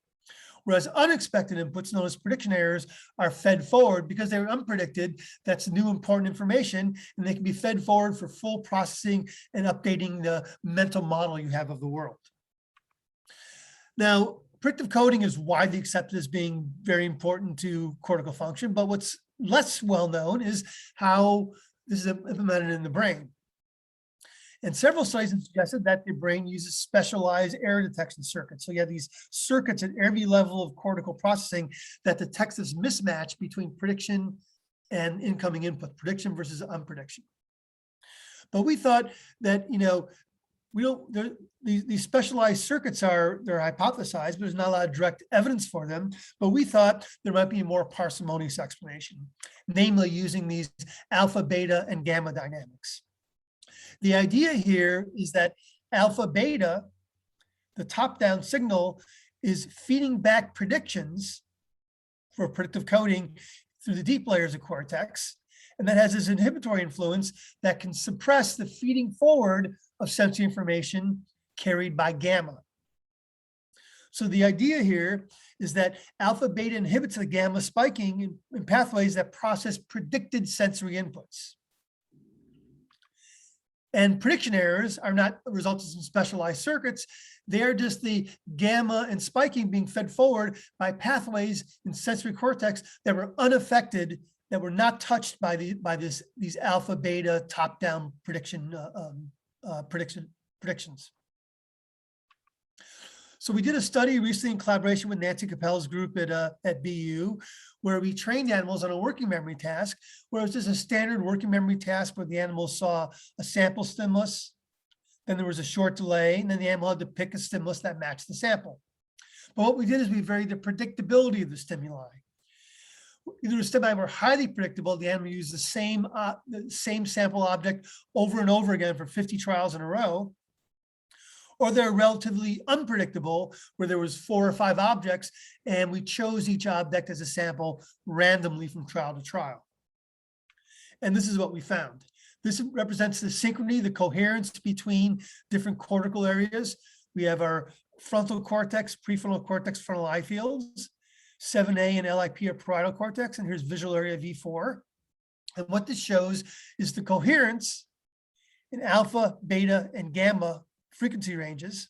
S2: Whereas unexpected inputs, known as prediction errors, are fed forward because they're unpredicted. That's new important information, and they can be fed forward for full processing and updating the mental model you have of the world. Now, predictive coding is widely accepted as being very important to cortical function, but what's less well known is how this is implemented in the brain. And several studies have suggested that the brain uses specialized error detection circuits. So you have these circuits at every level of cortical processing that detects this mismatch between prediction and incoming input, prediction versus unprediction. But we thought that, these specialized circuits they're hypothesized, but there's not a lot of direct evidence for them. But we thought there might be a more parsimonious explanation, namely using these alpha, beta, and gamma dynamics. The idea here is that alpha, beta, the top-down signal, is feeding back predictions for predictive coding through the deep layers of cortex, and that has this inhibitory influence that can suppress the feeding forward of sensory information carried by gamma. So the idea here is that alpha beta inhibits the gamma spiking in pathways that process predicted sensory inputs. And prediction errors are not results in specialized circuits. They are just the gamma and spiking being fed forward by pathways in sensory cortex that were unaffected, that were not touched by these alpha beta top-down predictions. So we did a study recently in collaboration with Nancy Capel's group at BU, where we trained animals on a working memory task, where it was just a standard working memory task where the animals saw a sample stimulus, then there was a short delay, and then the animal had to pick a stimulus that matched the sample. But what we did is we varied the predictability of the stimuli. Either the stimuli were highly predictable, the animal used the same sample object over and over again for 50 trials in a row, or they're relatively unpredictable, where there was 4 or 5 objects, and we chose each object as a sample randomly from trial to trial. And this is what we found. This represents the synchrony, the coherence between different cortical areas. We have our frontal cortex, prefrontal cortex, frontal eye fields. 7A and LIP are parietal cortex, and here's visual area V4. And what this shows is the coherence in alpha, beta, and gamma frequency ranges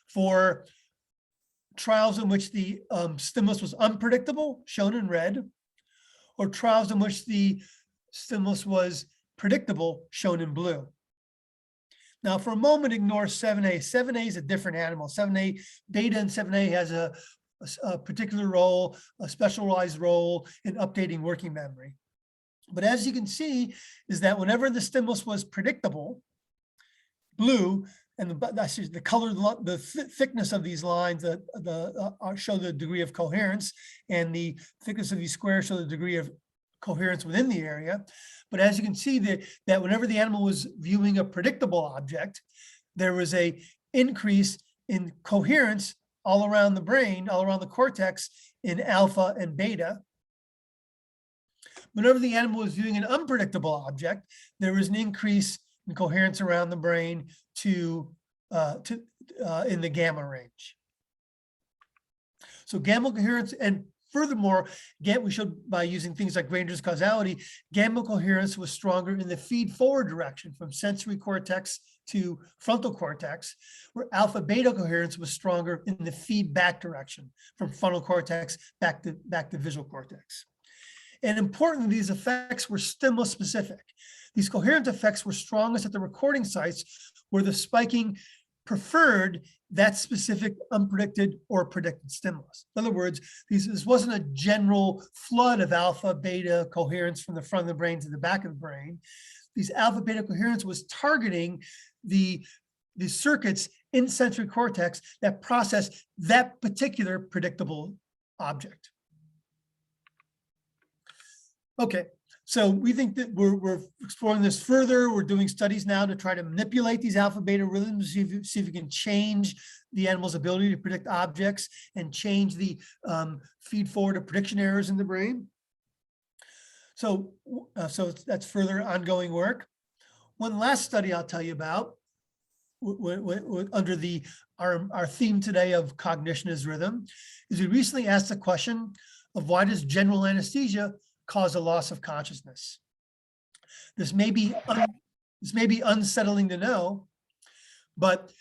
S2: for trials in which the stimulus was unpredictable, shown in red, or trials in which the stimulus was predictable, shown in blue. Now, for a moment, ignore 7A. 7A is a different animal. 7A, beta and 7A has a particular role, a specialized role in updating working memory. But as you can see, is that whenever the stimulus was predictable, blue, and the color, the thickness of these lines show the degree of coherence, and the thickness of these squares show the degree of coherence within the area. But as you can see that whenever the animal was viewing a predictable object, there was a increase in coherence all around the brain, all around the cortex in alpha and beta. Whenever the animal was viewing an unpredictable object, there was an increase in coherence around the brain in the gamma range. So gamma coherence, and furthermore, we showed by using things like Granger's causality, gamma coherence was stronger in the feed forward direction from sensory cortex to frontal cortex, where alpha beta coherence was stronger in the feedback direction from frontal cortex back to visual cortex. And importantly, these effects were stimulus specific. These coherent effects were strongest at the recording sites where the spiking preferred that specific unpredicted or predicted stimulus. In other words, this wasn't a general flood of alpha beta coherence from the front of the brain to the back of the brain. These alpha beta coherence was targeting the circuits in sensory cortex that process that particular predictable object. Okay, so we think that we're exploring this further. We're doing studies now to try to manipulate these alpha beta rhythms, see if we can change the animal's ability to predict objects and change the feed forward of prediction errors in the brain. So that's further ongoing work. One last study I'll tell you about under our theme today of cognition as rhythm is we recently asked the question of why does general anesthesia cause a loss of consciousness? This may be unsettling to know, but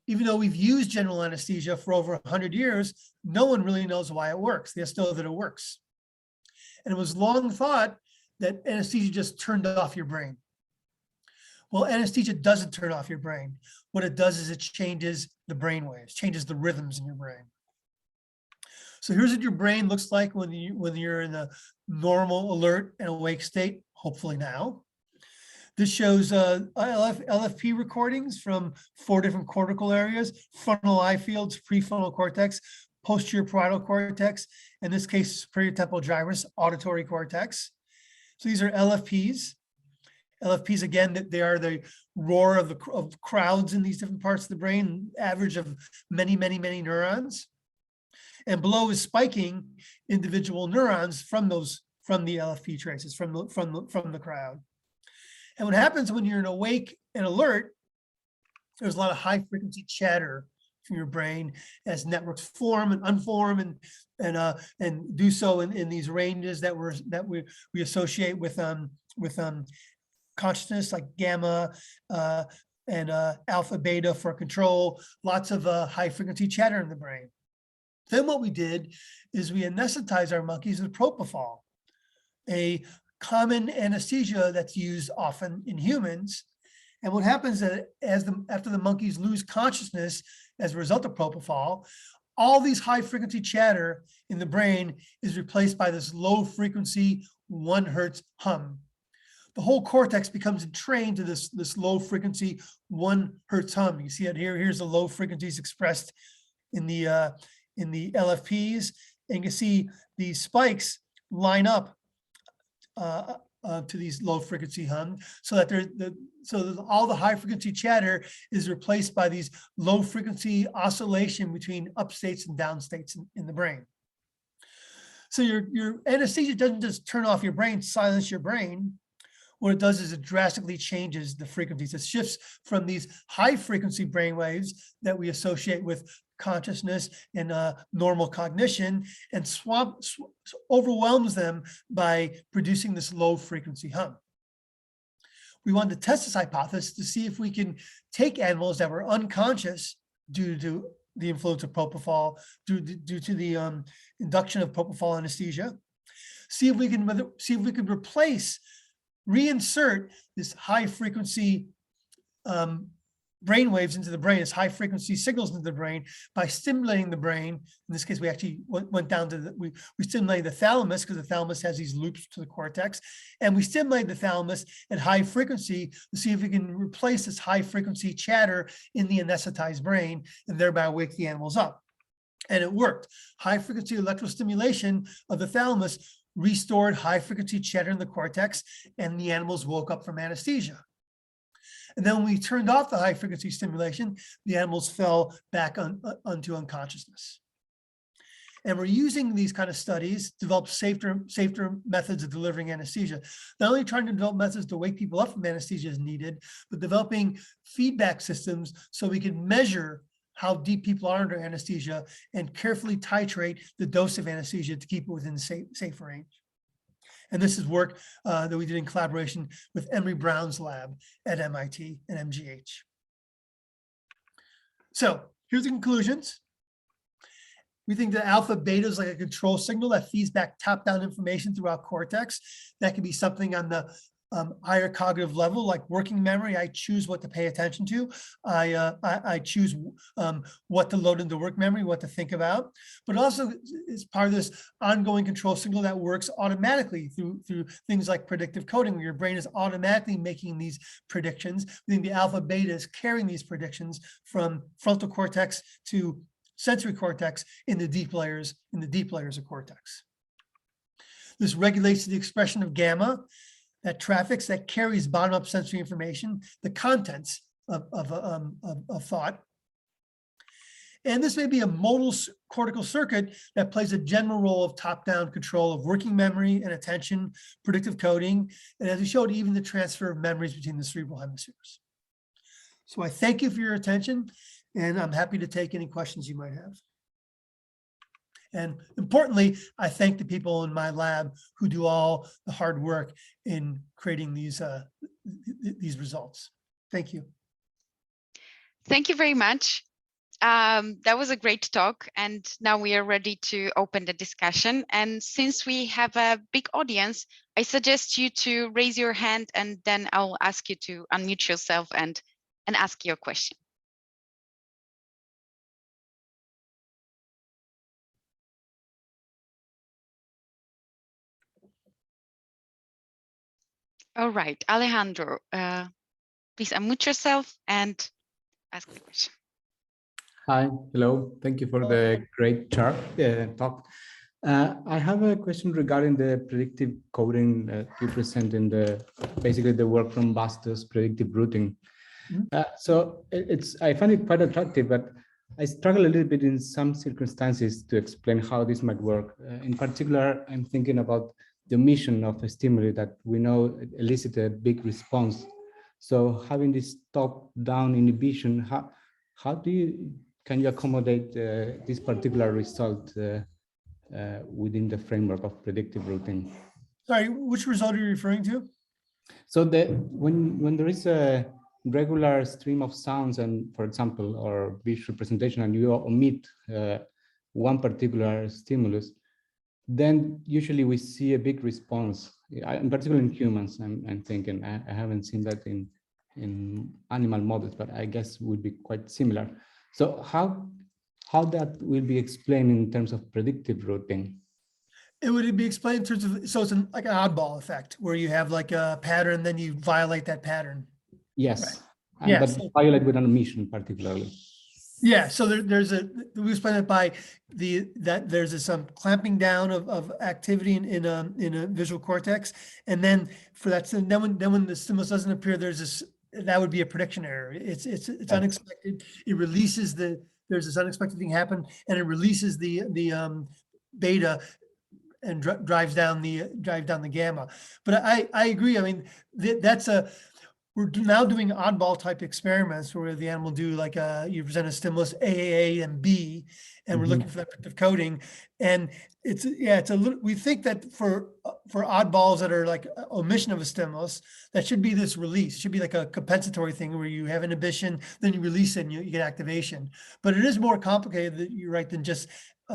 S2: even though we've used general anesthesia for over 100 years, no one really knows why it works. They still know that it works. And it was long thought that anesthesia just turned off your brain. Well, anesthesia doesn't turn off your brain. What it does is it changes the brainwaves, changes the rhythms in your brain. So here's what your brain looks like when you're in a normal, alert, and awake state, hopefully now. This shows LFP recordings from 4 different cortical areas: frontal eye fields, prefrontal cortex, posterior parietal cortex, in this case, superior temporal gyrus, auditory cortex. So these are LFPs. LFPs, again, they are the roar of crowds in these different parts of the brain, average of many, many, many neurons. And below is spiking individual neurons from the LFP traces, from the crowd. And what happens when you're awake and alert, there's a lot of high frequency chatter from your brain as networks form and unform and do so in these ranges that we associate with consciousness, like gamma and alpha beta for control, lots of high frequency chatter in the brain. Then what we did is we anesthetized our monkeys with propofol, a common anesthesia that's used often in humans. And what happens is after the monkeys lose consciousness as a result of propofol, all these high frequency chatter in the brain is replaced by this low frequency 1 hertz hum. The whole cortex becomes entrained to this low frequency 1 hertz hum. You see it here. Here's the low frequencies expressed in the LFPs, and you can see these spikes line up to these low frequency hum, so that all the high frequency chatter is replaced by these low frequency oscillation between up states and down states in the brain. So your anesthesia doesn't just turn off your brain, silence your brain. What it does is it drastically changes the frequencies. It shifts from these high frequency brain waves that we associate with consciousness and normal cognition, and overwhelms them by producing this low frequency hum. We wanted to test this hypothesis to see if we can take animals that were unconscious due to the influence of propofol, due to the induction of propofol anesthesia, see if we can reinsert this high frequency brain waves into the brain, as high frequency signals into the brain, by stimulating the brain. In this case, we actually went down to we stimulated the thalamus, because the thalamus has these loops to the cortex, and we stimulated the thalamus at high frequency to see if we can replace this high frequency chatter in the anesthetized brain and thereby wake the animals up. And it worked. High frequency electrostimulation of the thalamus restored high frequency chatter in the cortex, and the animals woke up from anesthesia. And then when we turned off the high frequency stimulation, the animals fell back onto unconsciousness. And we're using these kind of studies to develop safer methods of delivering anesthesia. Not only trying to develop methods to wake people up from anesthesia as needed, but developing feedback systems so we can measure how deep people are under anesthesia and carefully titrate the dose of anesthesia to keep it within safe range. And this is work that we did in collaboration with Emory Brown's lab at MIT and MGH. So here's the conclusions. We think that alpha beta is like a control signal that feeds back top-down information throughout cortex. That can be something on the higher cognitive level, like working memory. I choose what to pay attention to. I choose what to load into work memory, what to think about. But also, it's part of this ongoing control signal that works automatically through things like predictive coding, where your brain is automatically making these predictions. We think the alpha beta is carrying these predictions from frontal cortex to sensory cortex in the deep layers of cortex. This regulates the expression of gamma, that traffics, that carries bottom-up sensory information, the contents of thought. And this may be a modal cortical circuit that plays a general role of top-down control of working memory and attention, predictive coding, and as we showed, even the transfer of memories between the cerebral hemispheres. So I thank you for your attention, and I'm happy to take any questions you might have. And importantly, I thank the people in my lab who do all the hard work in creating these results. Thank you.
S1: Thank you very much. That was a great talk. And now we are ready to open the discussion. And since we have a big audience, I suggest you to raise your hand, and then I'll ask you to unmute yourself and ask your question. All right, Alejandro, please unmute yourself and ask the question.
S3: Hi, hello. Thank you for the great talk. I have a question regarding the predictive coding you present in basically the work from Bastos, predictive routing. So I find it quite attractive, but I struggle a little bit in some circumstances to explain how this might work. In particular, I'm thinking about the omission of a stimuli that we know elicit a big response. So having this top-down inhibition, can you accommodate this particular result within the framework of predictive routing?
S2: Sorry, which result are you referring to?
S3: So when there is a regular stream of sounds and, for example, or visual presentation, and you omit one particular stimulus, then usually we see a big response, in particular in humans. I'm thinking, I haven't seen that in in animal models, but I guess would be quite similar. So how that will be explained in terms of predictive routing?
S2: It would be explained in terms of, so it's like an oddball effect where you have like a pattern, then you violate that pattern.
S3: Yes,
S2: Right. Yeah,
S3: but
S2: so,
S3: violate with an omission particularly.
S2: yeah, so we explain it by that there's some clamping down of activity in a visual cortex, and then for that, so then when the stimulus doesn't appear, there's this, that would be a prediction error. It's unexpected. It releases there's this unexpected thing happen, and it releases the beta and drives down the gamma. But I agree. I mean, we're now doing oddball type experiments where the animal do like you present a stimulus A and B, and we're looking for that predictive coding. And it's a little, we think that for oddballs that are like omission of a stimulus, that should be this release. It should be like a compensatory thing where you have inhibition, then you release it and you get activation. But it is more complicated, you're right, than just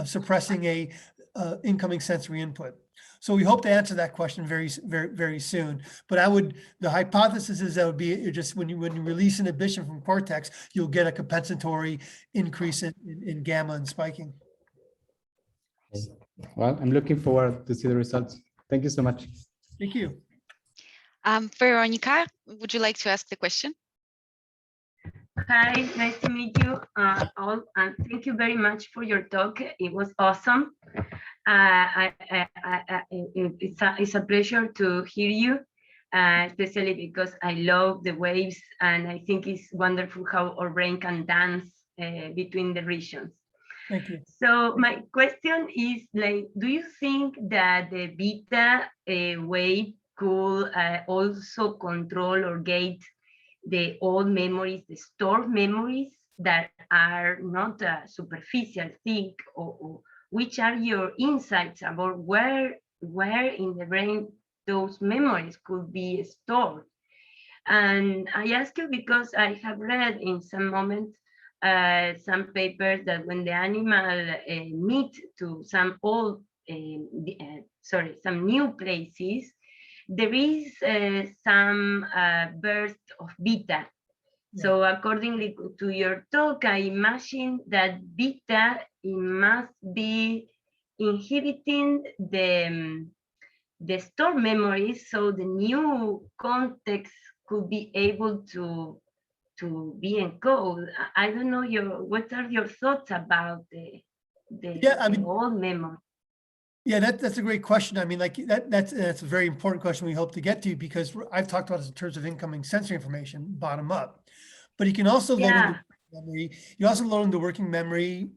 S2: suppressing a incoming sensory input. So we hope to answer that question very, very, very soon. But the hypothesis is that would be just when you release inhibition from cortex, you'll get a compensatory increase in gamma and spiking.
S3: Well, I'm looking forward to see the results. Thank you so much.
S2: Thank you.
S1: Veronica, would you like to ask the question?
S4: Hi, nice to meet you all, and thank you very much for your talk. It was awesome. It's a pleasure to hear you, especially because I love the waves, and I think it's wonderful how our brain can dance between the regions.
S2: Thank you.
S4: So my question is, like, do you think that the beta wave could also control or gate the old memories, the stored memories that are not a superficial thing, or which are your insights about where in the brain those memories could be stored? And I ask you because I have read in some moment some papers that when the animal meet to some old, some new places, there is some burst of beta. Yeah. So accordingly to your talk, I imagine that beta, it must be inhibiting the stored memories, so the new context could be able to be encoded. I don't know what are your thoughts about the old memory?
S2: Yeah, that's a great question. I mean, like that's a very important question we hope to get to, because I've talked about this in terms of incoming sensory information, bottom up. But you can also load into memory. You also load into working memory,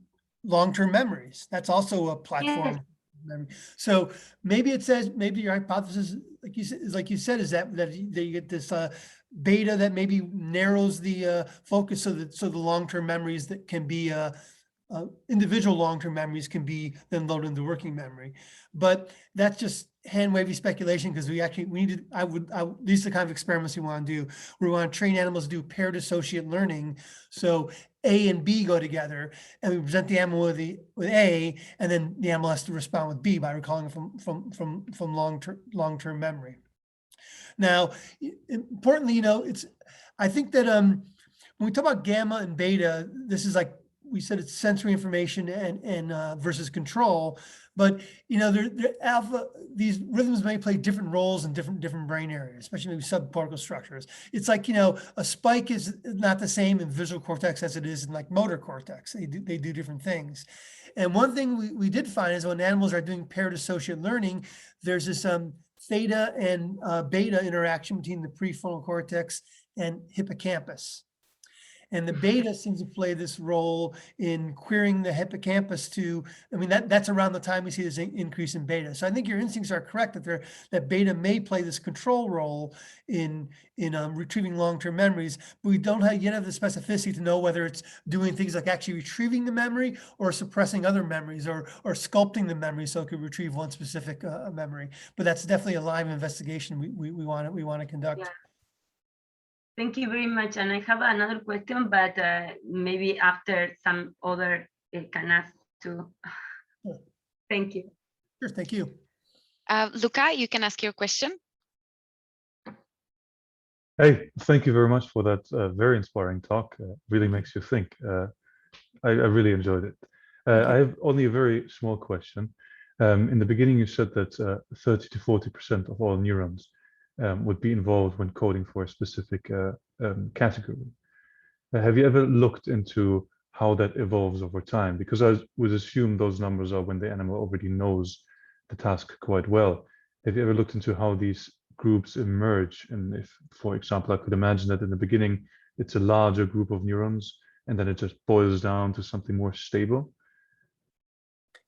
S2: long-term memories. That's also a platform memory. So maybe it says, maybe your hypothesis, like you said, is that you get this beta that maybe narrows the focus, so the long-term memories that can be individual long-term memories can be then loaded into working memory. But that's just hand-wavy speculation, because these are the kind of experiments we want to do. We want to train animals to do paired associate learning. So A and B go together, and we present the animal with A, and then the animal has to respond with B by recalling it from long-term memory. Now, importantly, I think that when we talk about gamma and beta, this is like we said, it's sensory information and versus control. But these rhythms may play different roles in different brain areas, especially maybe subcortical structures. It's like a spike is not the same in visual cortex as it is in like motor cortex. They do different things. And one thing we did find is when animals are doing paired associate learning, there's this theta and beta interaction between the prefrontal cortex and hippocampus. And the beta seems to play this role in queering the hippocampus that's around the time we see this increase in beta. So I think your instincts are correct that beta may play this control role in retrieving long-term memories, but we don't yet have the specificity to know whether it's doing things like actually retrieving the memory or suppressing other memories or sculpting the memory so it could retrieve one specific memory. But that's definitely a live investigation we want to conduct.
S4: Yeah. Thank you very much. And I have another question, but maybe after some other can ask too.
S2: Sure.
S4: Thank you.
S2: Sure, thank you.
S1: Luca, you can ask your question.
S5: Hey, thank you very much for that very inspiring talk. Really makes you think. I really enjoyed it. I have only a very small question. In the beginning, you said that 30 to 40% of all neurons would be involved when coding for a specific category. Have you ever looked into how that evolves over time? Because I would assume those numbers are when the animal already knows the task quite well. Have you ever looked into how these groups emerge? And if, for example, I could imagine that in the beginning, it's a larger group of neurons, and then it just boils down to something more stable?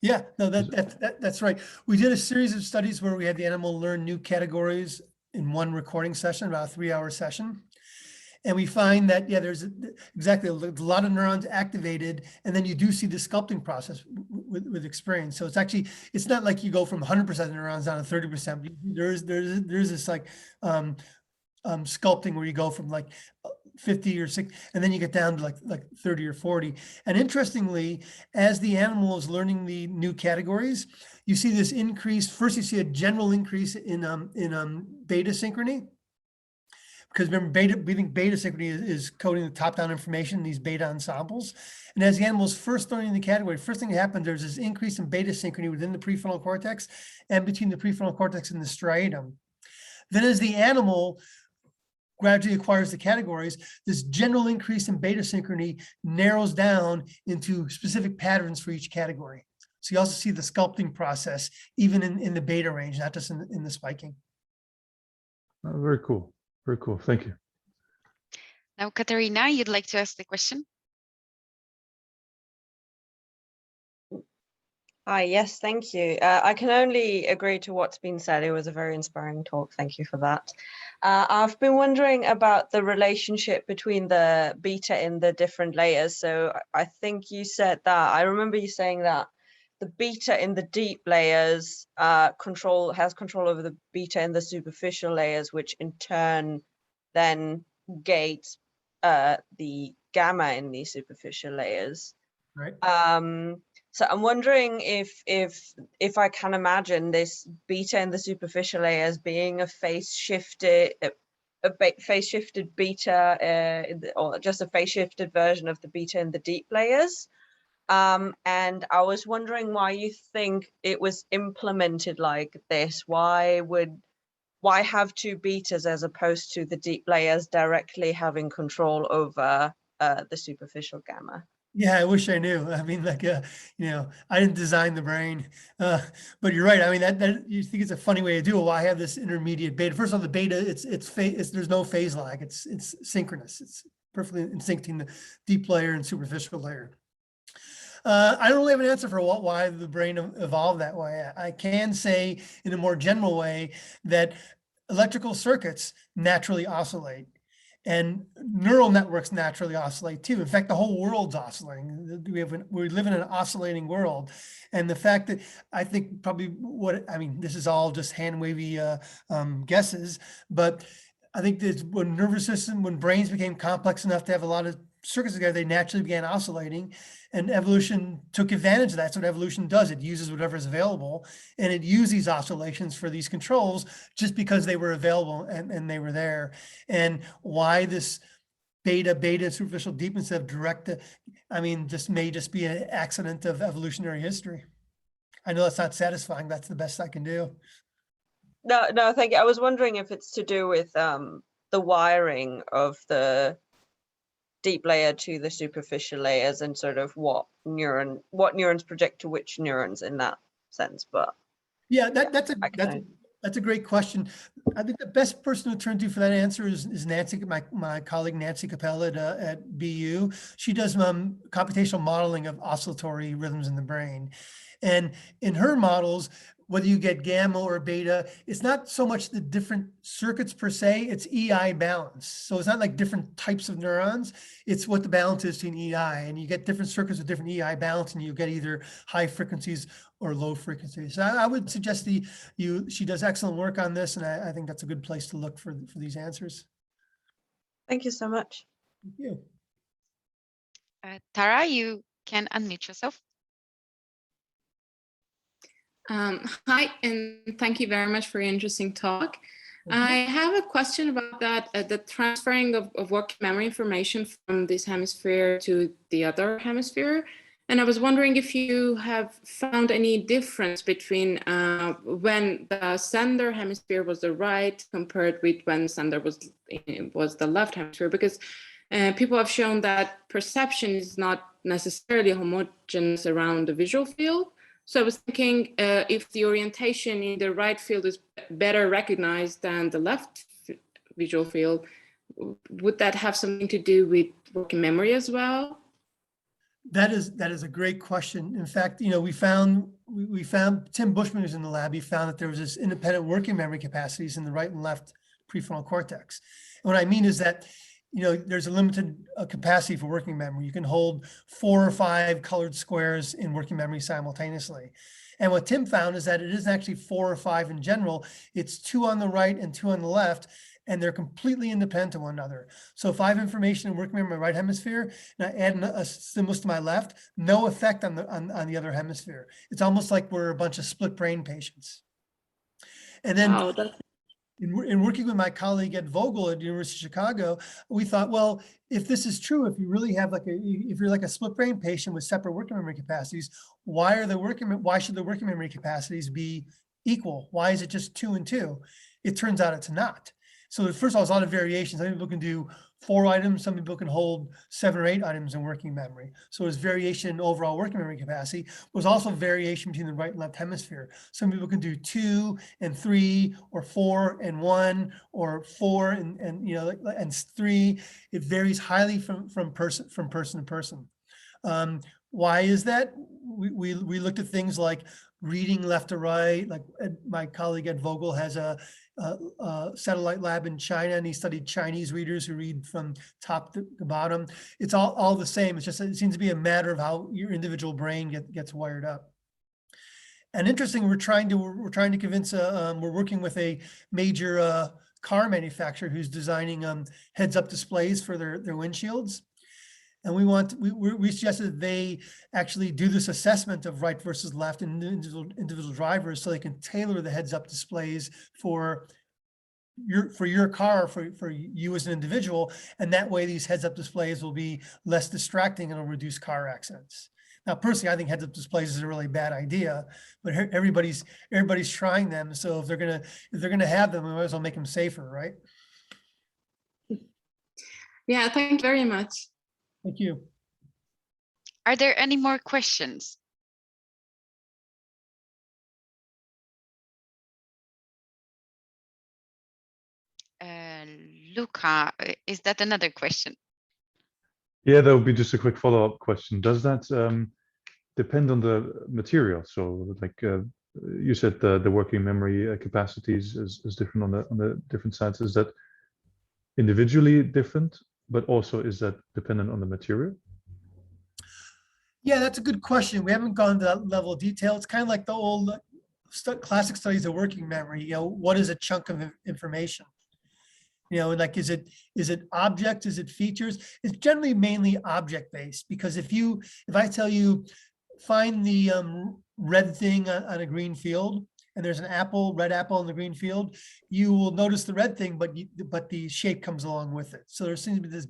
S2: Yeah, no, that's right. We did a series of studies where we had the animal learn new categories in one recording session, about a 3-hour session. And we find that, yeah, there's exactly a lot of neurons activated, and then you do see the sculpting process with experience. So it's not like you go from 100% neurons down to 30%. There's this like sculpting where you go from like 50 or 60, and then you get down to like 30 or 40. And interestingly, as the animal is learning the new categories, you see this increase. First, you see a general increase in beta synchrony. Because remember, we think beta synchrony is coding the top-down information in these beta ensembles. And as the animal's first learning the category, first thing that happens, there's this increase in beta synchrony within the prefrontal cortex and between the prefrontal cortex and the striatum. Then as the animal gradually acquires the categories, this general increase in beta synchrony narrows down into specific patterns for each category. So you also see the sculpting process, even in the beta range, not just in the spiking.
S5: Very cool. Very cool. Thank you.
S1: Now, Katerina, you'd like to ask the question?
S6: Hi, yes, thank you. I can only agree to what's been said. It was a very inspiring talk. Thank you for that. I've been wondering about the relationship between the beta in the different layers. So I think you said that, I remember you saying that the beta in the deep layers has control over the beta in the superficial layers, which in turn then gates the gamma in the superficial layers.
S2: Right.
S6: So I'm wondering if I can imagine this beta in the superficial layers being a phase shifted beta, or just a phase shifted version of the beta in the deep layers. And I was wondering why you think it was implemented like this. Why have two betas as opposed to the deep layers directly having control over the superficial gamma?
S2: Yeah, I wish I knew. I mean, like, I didn't design the brain, but you're right. I mean, that you think it's a funny way to do it. Why have this intermediate beta? First of all, the beta, there's no phase lag. It's synchronous. It's perfectly in sync between the deep layer and superficial layer. I don't really have an answer for why the brain evolved that way. I can say in a more general way that electrical circuits naturally oscillate. And neural networks naturally oscillate too. In fact, the whole world's oscillating. We live in an oscillating world. And the fact that I think probably this is all just hand wavy guesses, but I think that when brains became complex enough to have a lot of circuits together, they naturally began oscillating, and evolution took advantage of that. That's what evolution does. It uses whatever is available, and it used these oscillations for these controls just because they were available and they were there. And why this beta, superficial, deep instead of direct, this may just be an accident of evolutionary history. I know that's not satisfying. That's the best I can do.
S6: No, thank you. I was wondering if it's to do with the wiring of the deep layer to the superficial layers and sort of what neurons project to which neurons in that sense. But
S2: yeah, that's a great question. I think the best person to turn to for that answer is Nancy, my colleague Nancy Capella at BU. She does computational modeling of oscillatory rhythms in the brain, and in her models, whether you get gamma or beta, it's not so much the different circuits per se, it's EI balance. So it's not like different types of neurons, it's what the balance is between EI. And you get different circuits with different EI balance, and you get either high frequencies or low frequencies. So I would suggest she does excellent work on this, and I think that's a good place to look for these answers.
S6: Thank you so much.
S2: Thank you.
S1: Tara, you can unmute yourself.
S7: Hi, and thank you very much for your interesting talk. I have a question about that, the transferring of working memory information from this hemisphere to the other hemisphere. And I was wondering if you have found any difference between when the sender hemisphere was the right compared with when sender was the left hemisphere, because people have shown that perception is not necessarily homogeneous around the visual field. So I was thinking if the orientation in the right field is better recognized than the left visual field, would that have something to do with working memory as well?
S2: That is a great question. In fact, we found Tim Bushman, who's in the lab, he found that there was this independent working memory capacities in the right and left prefrontal cortex. And what I mean is that there's a limited capacity for working memory. You can hold 4 or 5 colored squares in working memory simultaneously. And what Tim found is that it isn't actually 4 or 5 in general. It's 2 on the right and 2 on the left, and they're completely independent of one another. So if I have information in working memory in my right hemisphere and I add a stimulus to my left, no effect on the other hemisphere. It's almost like we're a bunch of split brain patients. And then
S7: Wow,
S2: in working with my colleague Ed Vogel at the University of Chicago, we thought, well, if this is true, if you really have if you're like a split brain patient with separate working memory capacities, why should the working memory capacities be equal? Why is it just 2 and 2? It turns out it's not. So first of all, there's a lot of variations. Some people can do 4 items, some people can hold 7 or 8 items in working memory. So there's variation in overall working memory capacity. There's also variation between the right and left hemisphere. Some people can do 2 and 3, or 4 and 1, or 4 and 3. It varies highly from person to person. Why is that? We looked at things like reading left to right. Like my colleague Ed Vogel has a satellite lab in China, and he studied Chinese readers who read from top to bottom. It's all the same. It's just, it seems to be a matter of how your individual brain gets wired up. And interesting, we're trying to convince we're working with a major car manufacturer who's designing heads-up displays for their windshields. And we suggested that they actually do this assessment of right versus left in individual drivers, so they can tailor the heads-up displays for your car, for you as an individual. And that way these heads-up displays will be less distracting and will reduce car accidents. Now, personally, I think heads-up displays is a really bad idea, but everybody's trying them. So if they're gonna have them, we might as well make them safer, right?
S7: Yeah, thank you very much.
S2: Thank you.
S1: Are there any more questions? Luca, is that another question?
S5: Yeah, that would be just a quick follow-up question. Does that depend on the material? So like you said, the working memory capacities is different on the different sides. Is that individually different, but also is that dependent on the material?
S2: Yeah, that's a good question. We haven't gone to that level of detail. It's kind of like the old classic studies of working memory. What is a chunk of information? Like, is it object? Is it features? It's generally mainly object based, because if I tell you find the red thing on a green field, and there's an red apple in the green field, you will notice the red thing, but the shape comes along with it. So there seems to be this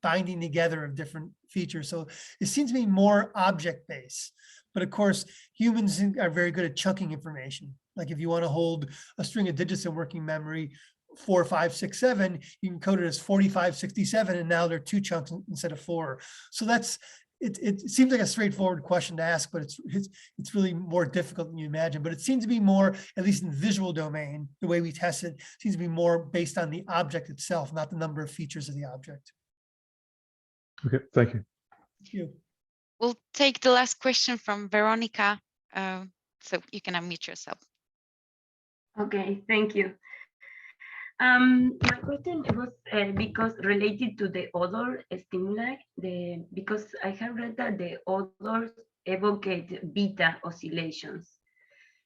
S2: binding together of different features. So it seems to be more object based. But of course, humans are very good at chunking information. Like if you want to hold a string of digits in working memory, 4, 5, 6, 7, you can code it as 45, 67, and now there are 2 chunks instead of 4. So it seems like a straightforward question to ask, but it's really more difficult than you imagine. But it seems to be more, at least in the visual domain, the way we test it, seems to be more based on the object itself, not the number of features of the object.
S5: Okay, thank you.
S2: Thank you.
S1: We'll take the last question from Veronica, so you can unmute yourself.
S4: Okay, thank you. My question was because related to the odor stimuli, because I have read that the odors evocate beta oscillations.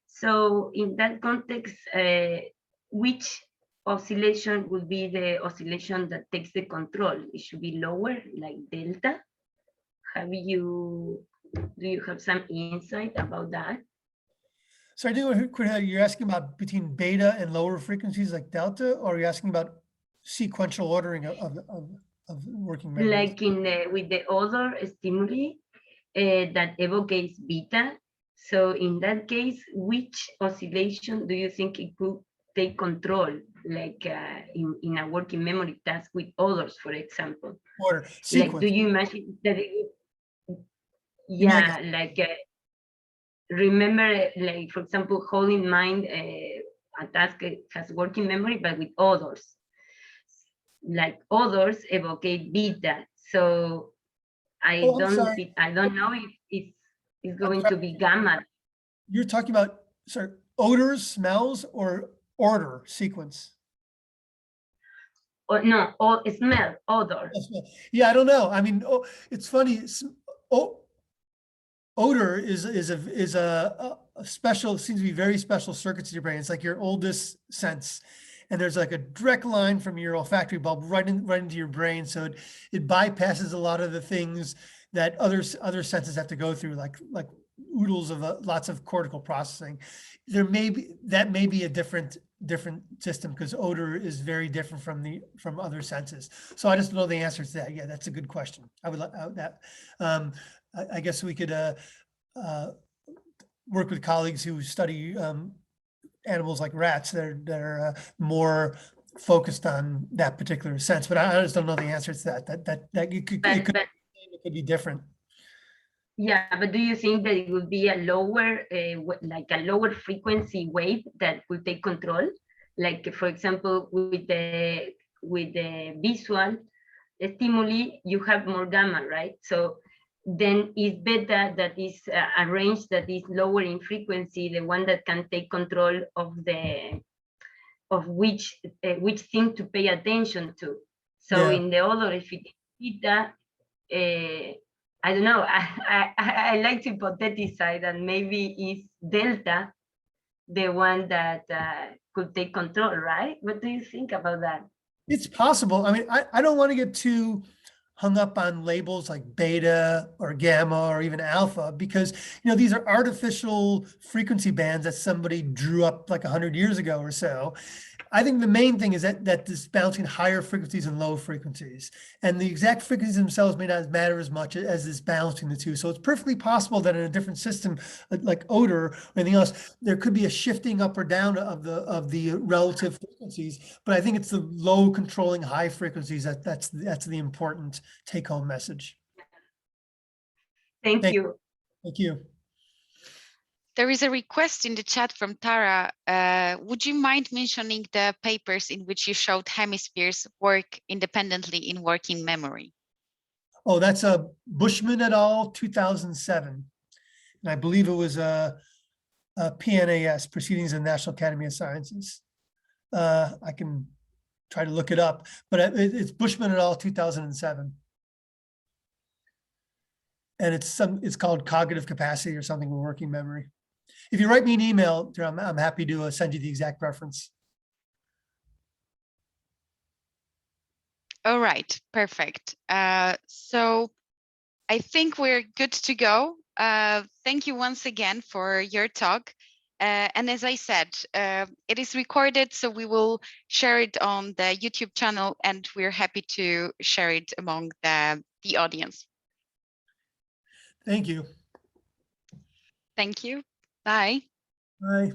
S4: So in that context, which oscillation would be the oscillation that takes the control? It should be lower, like delta. Do you have some insight about that?
S2: So I do, you're asking about between beta and lower frequencies like delta, or are you asking about sequential ordering of working memories?
S4: Like in with the other stimuli that evocates beta. So in that case, which oscillation do you think it could take control, like in a working memory task with others, for example?
S2: Order,
S4: Like,
S2: sequence.
S4: do you imagine that yeah, like remember, like, for example, hold in mind a task has working memory, but with others. Like others evocate beta. So I
S2: Oh, I'm
S4: don't
S2: sorry.
S4: see, I don't know if it's going
S2: sorry.
S4: to be gamma.
S2: You're talking about, sorry, odors, smells, or order sequence?
S4: Or no, or smell, odor.
S2: Yeah, I don't know. I mean, it's funny. Odor is a special, seems to be very special circuits in your brain. It's like your oldest sense, and there's like a direct line from your olfactory bulb right into your brain. So it bypasses a lot of the things that other senses have to go through, like oodles of lots of cortical processing. That may be a different system, because odor is very different from other senses. So I just don't know the answer to that. Yeah, that's a good question. I would like that. I guess we could work with colleagues who study animals like rats that are more focused on that particular sense. But I just don't know the answer to that. That it could be different.
S4: Yeah, but do you think that it would be a lower, like a lower frequency wave that will take control? Like, for example, with the visual stimuli, you have more gamma, right? So then it's beta that is a range that is lower in frequency, the one that can take control of which thing to pay attention to. So
S2: Yeah.
S4: in the other, if it is beta, I don't know. I like to hypothesize that maybe it's delta, the one that could take control, right? What do you think about that?
S2: It's possible. I mean, I don't want to get too hung up on labels like beta or gamma or even alpha, because these are artificial frequency bands that somebody drew up like 100 years ago or so. I think the main thing is that this bouncing higher frequencies and low frequencies, and the exact frequencies themselves may not matter as much as this balancing the two. So it's perfectly possible that in a different system, like odor or anything else, there could be a shifting up or down of the relative frequencies. But I think it's the low controlling high frequencies that's the important take-home message.
S4: Thank you.
S2: Thank you.
S1: There is a request in the chat from Tara. Would you mind mentioning the papers in which you showed hemispheres work independently in working memory?
S2: Oh, that's a Bushman et al. 2007. And I believe it was a PNAS, Proceedings of the National Academy of Sciences. I can try to look it up, but it's Bushman et al. 2007. And it's called Cognitive Capacity or something with working memory. If you write me an email, I'm happy to send you the exact reference.
S1: All right, perfect. So I think we're good to go. Thank you once again for your talk. And as I said, it is recorded, so we will share it on the YouTube channel, and we're happy to share it among the audience.
S2: Thank you.
S1: Thank you. Bye.
S2: Bye.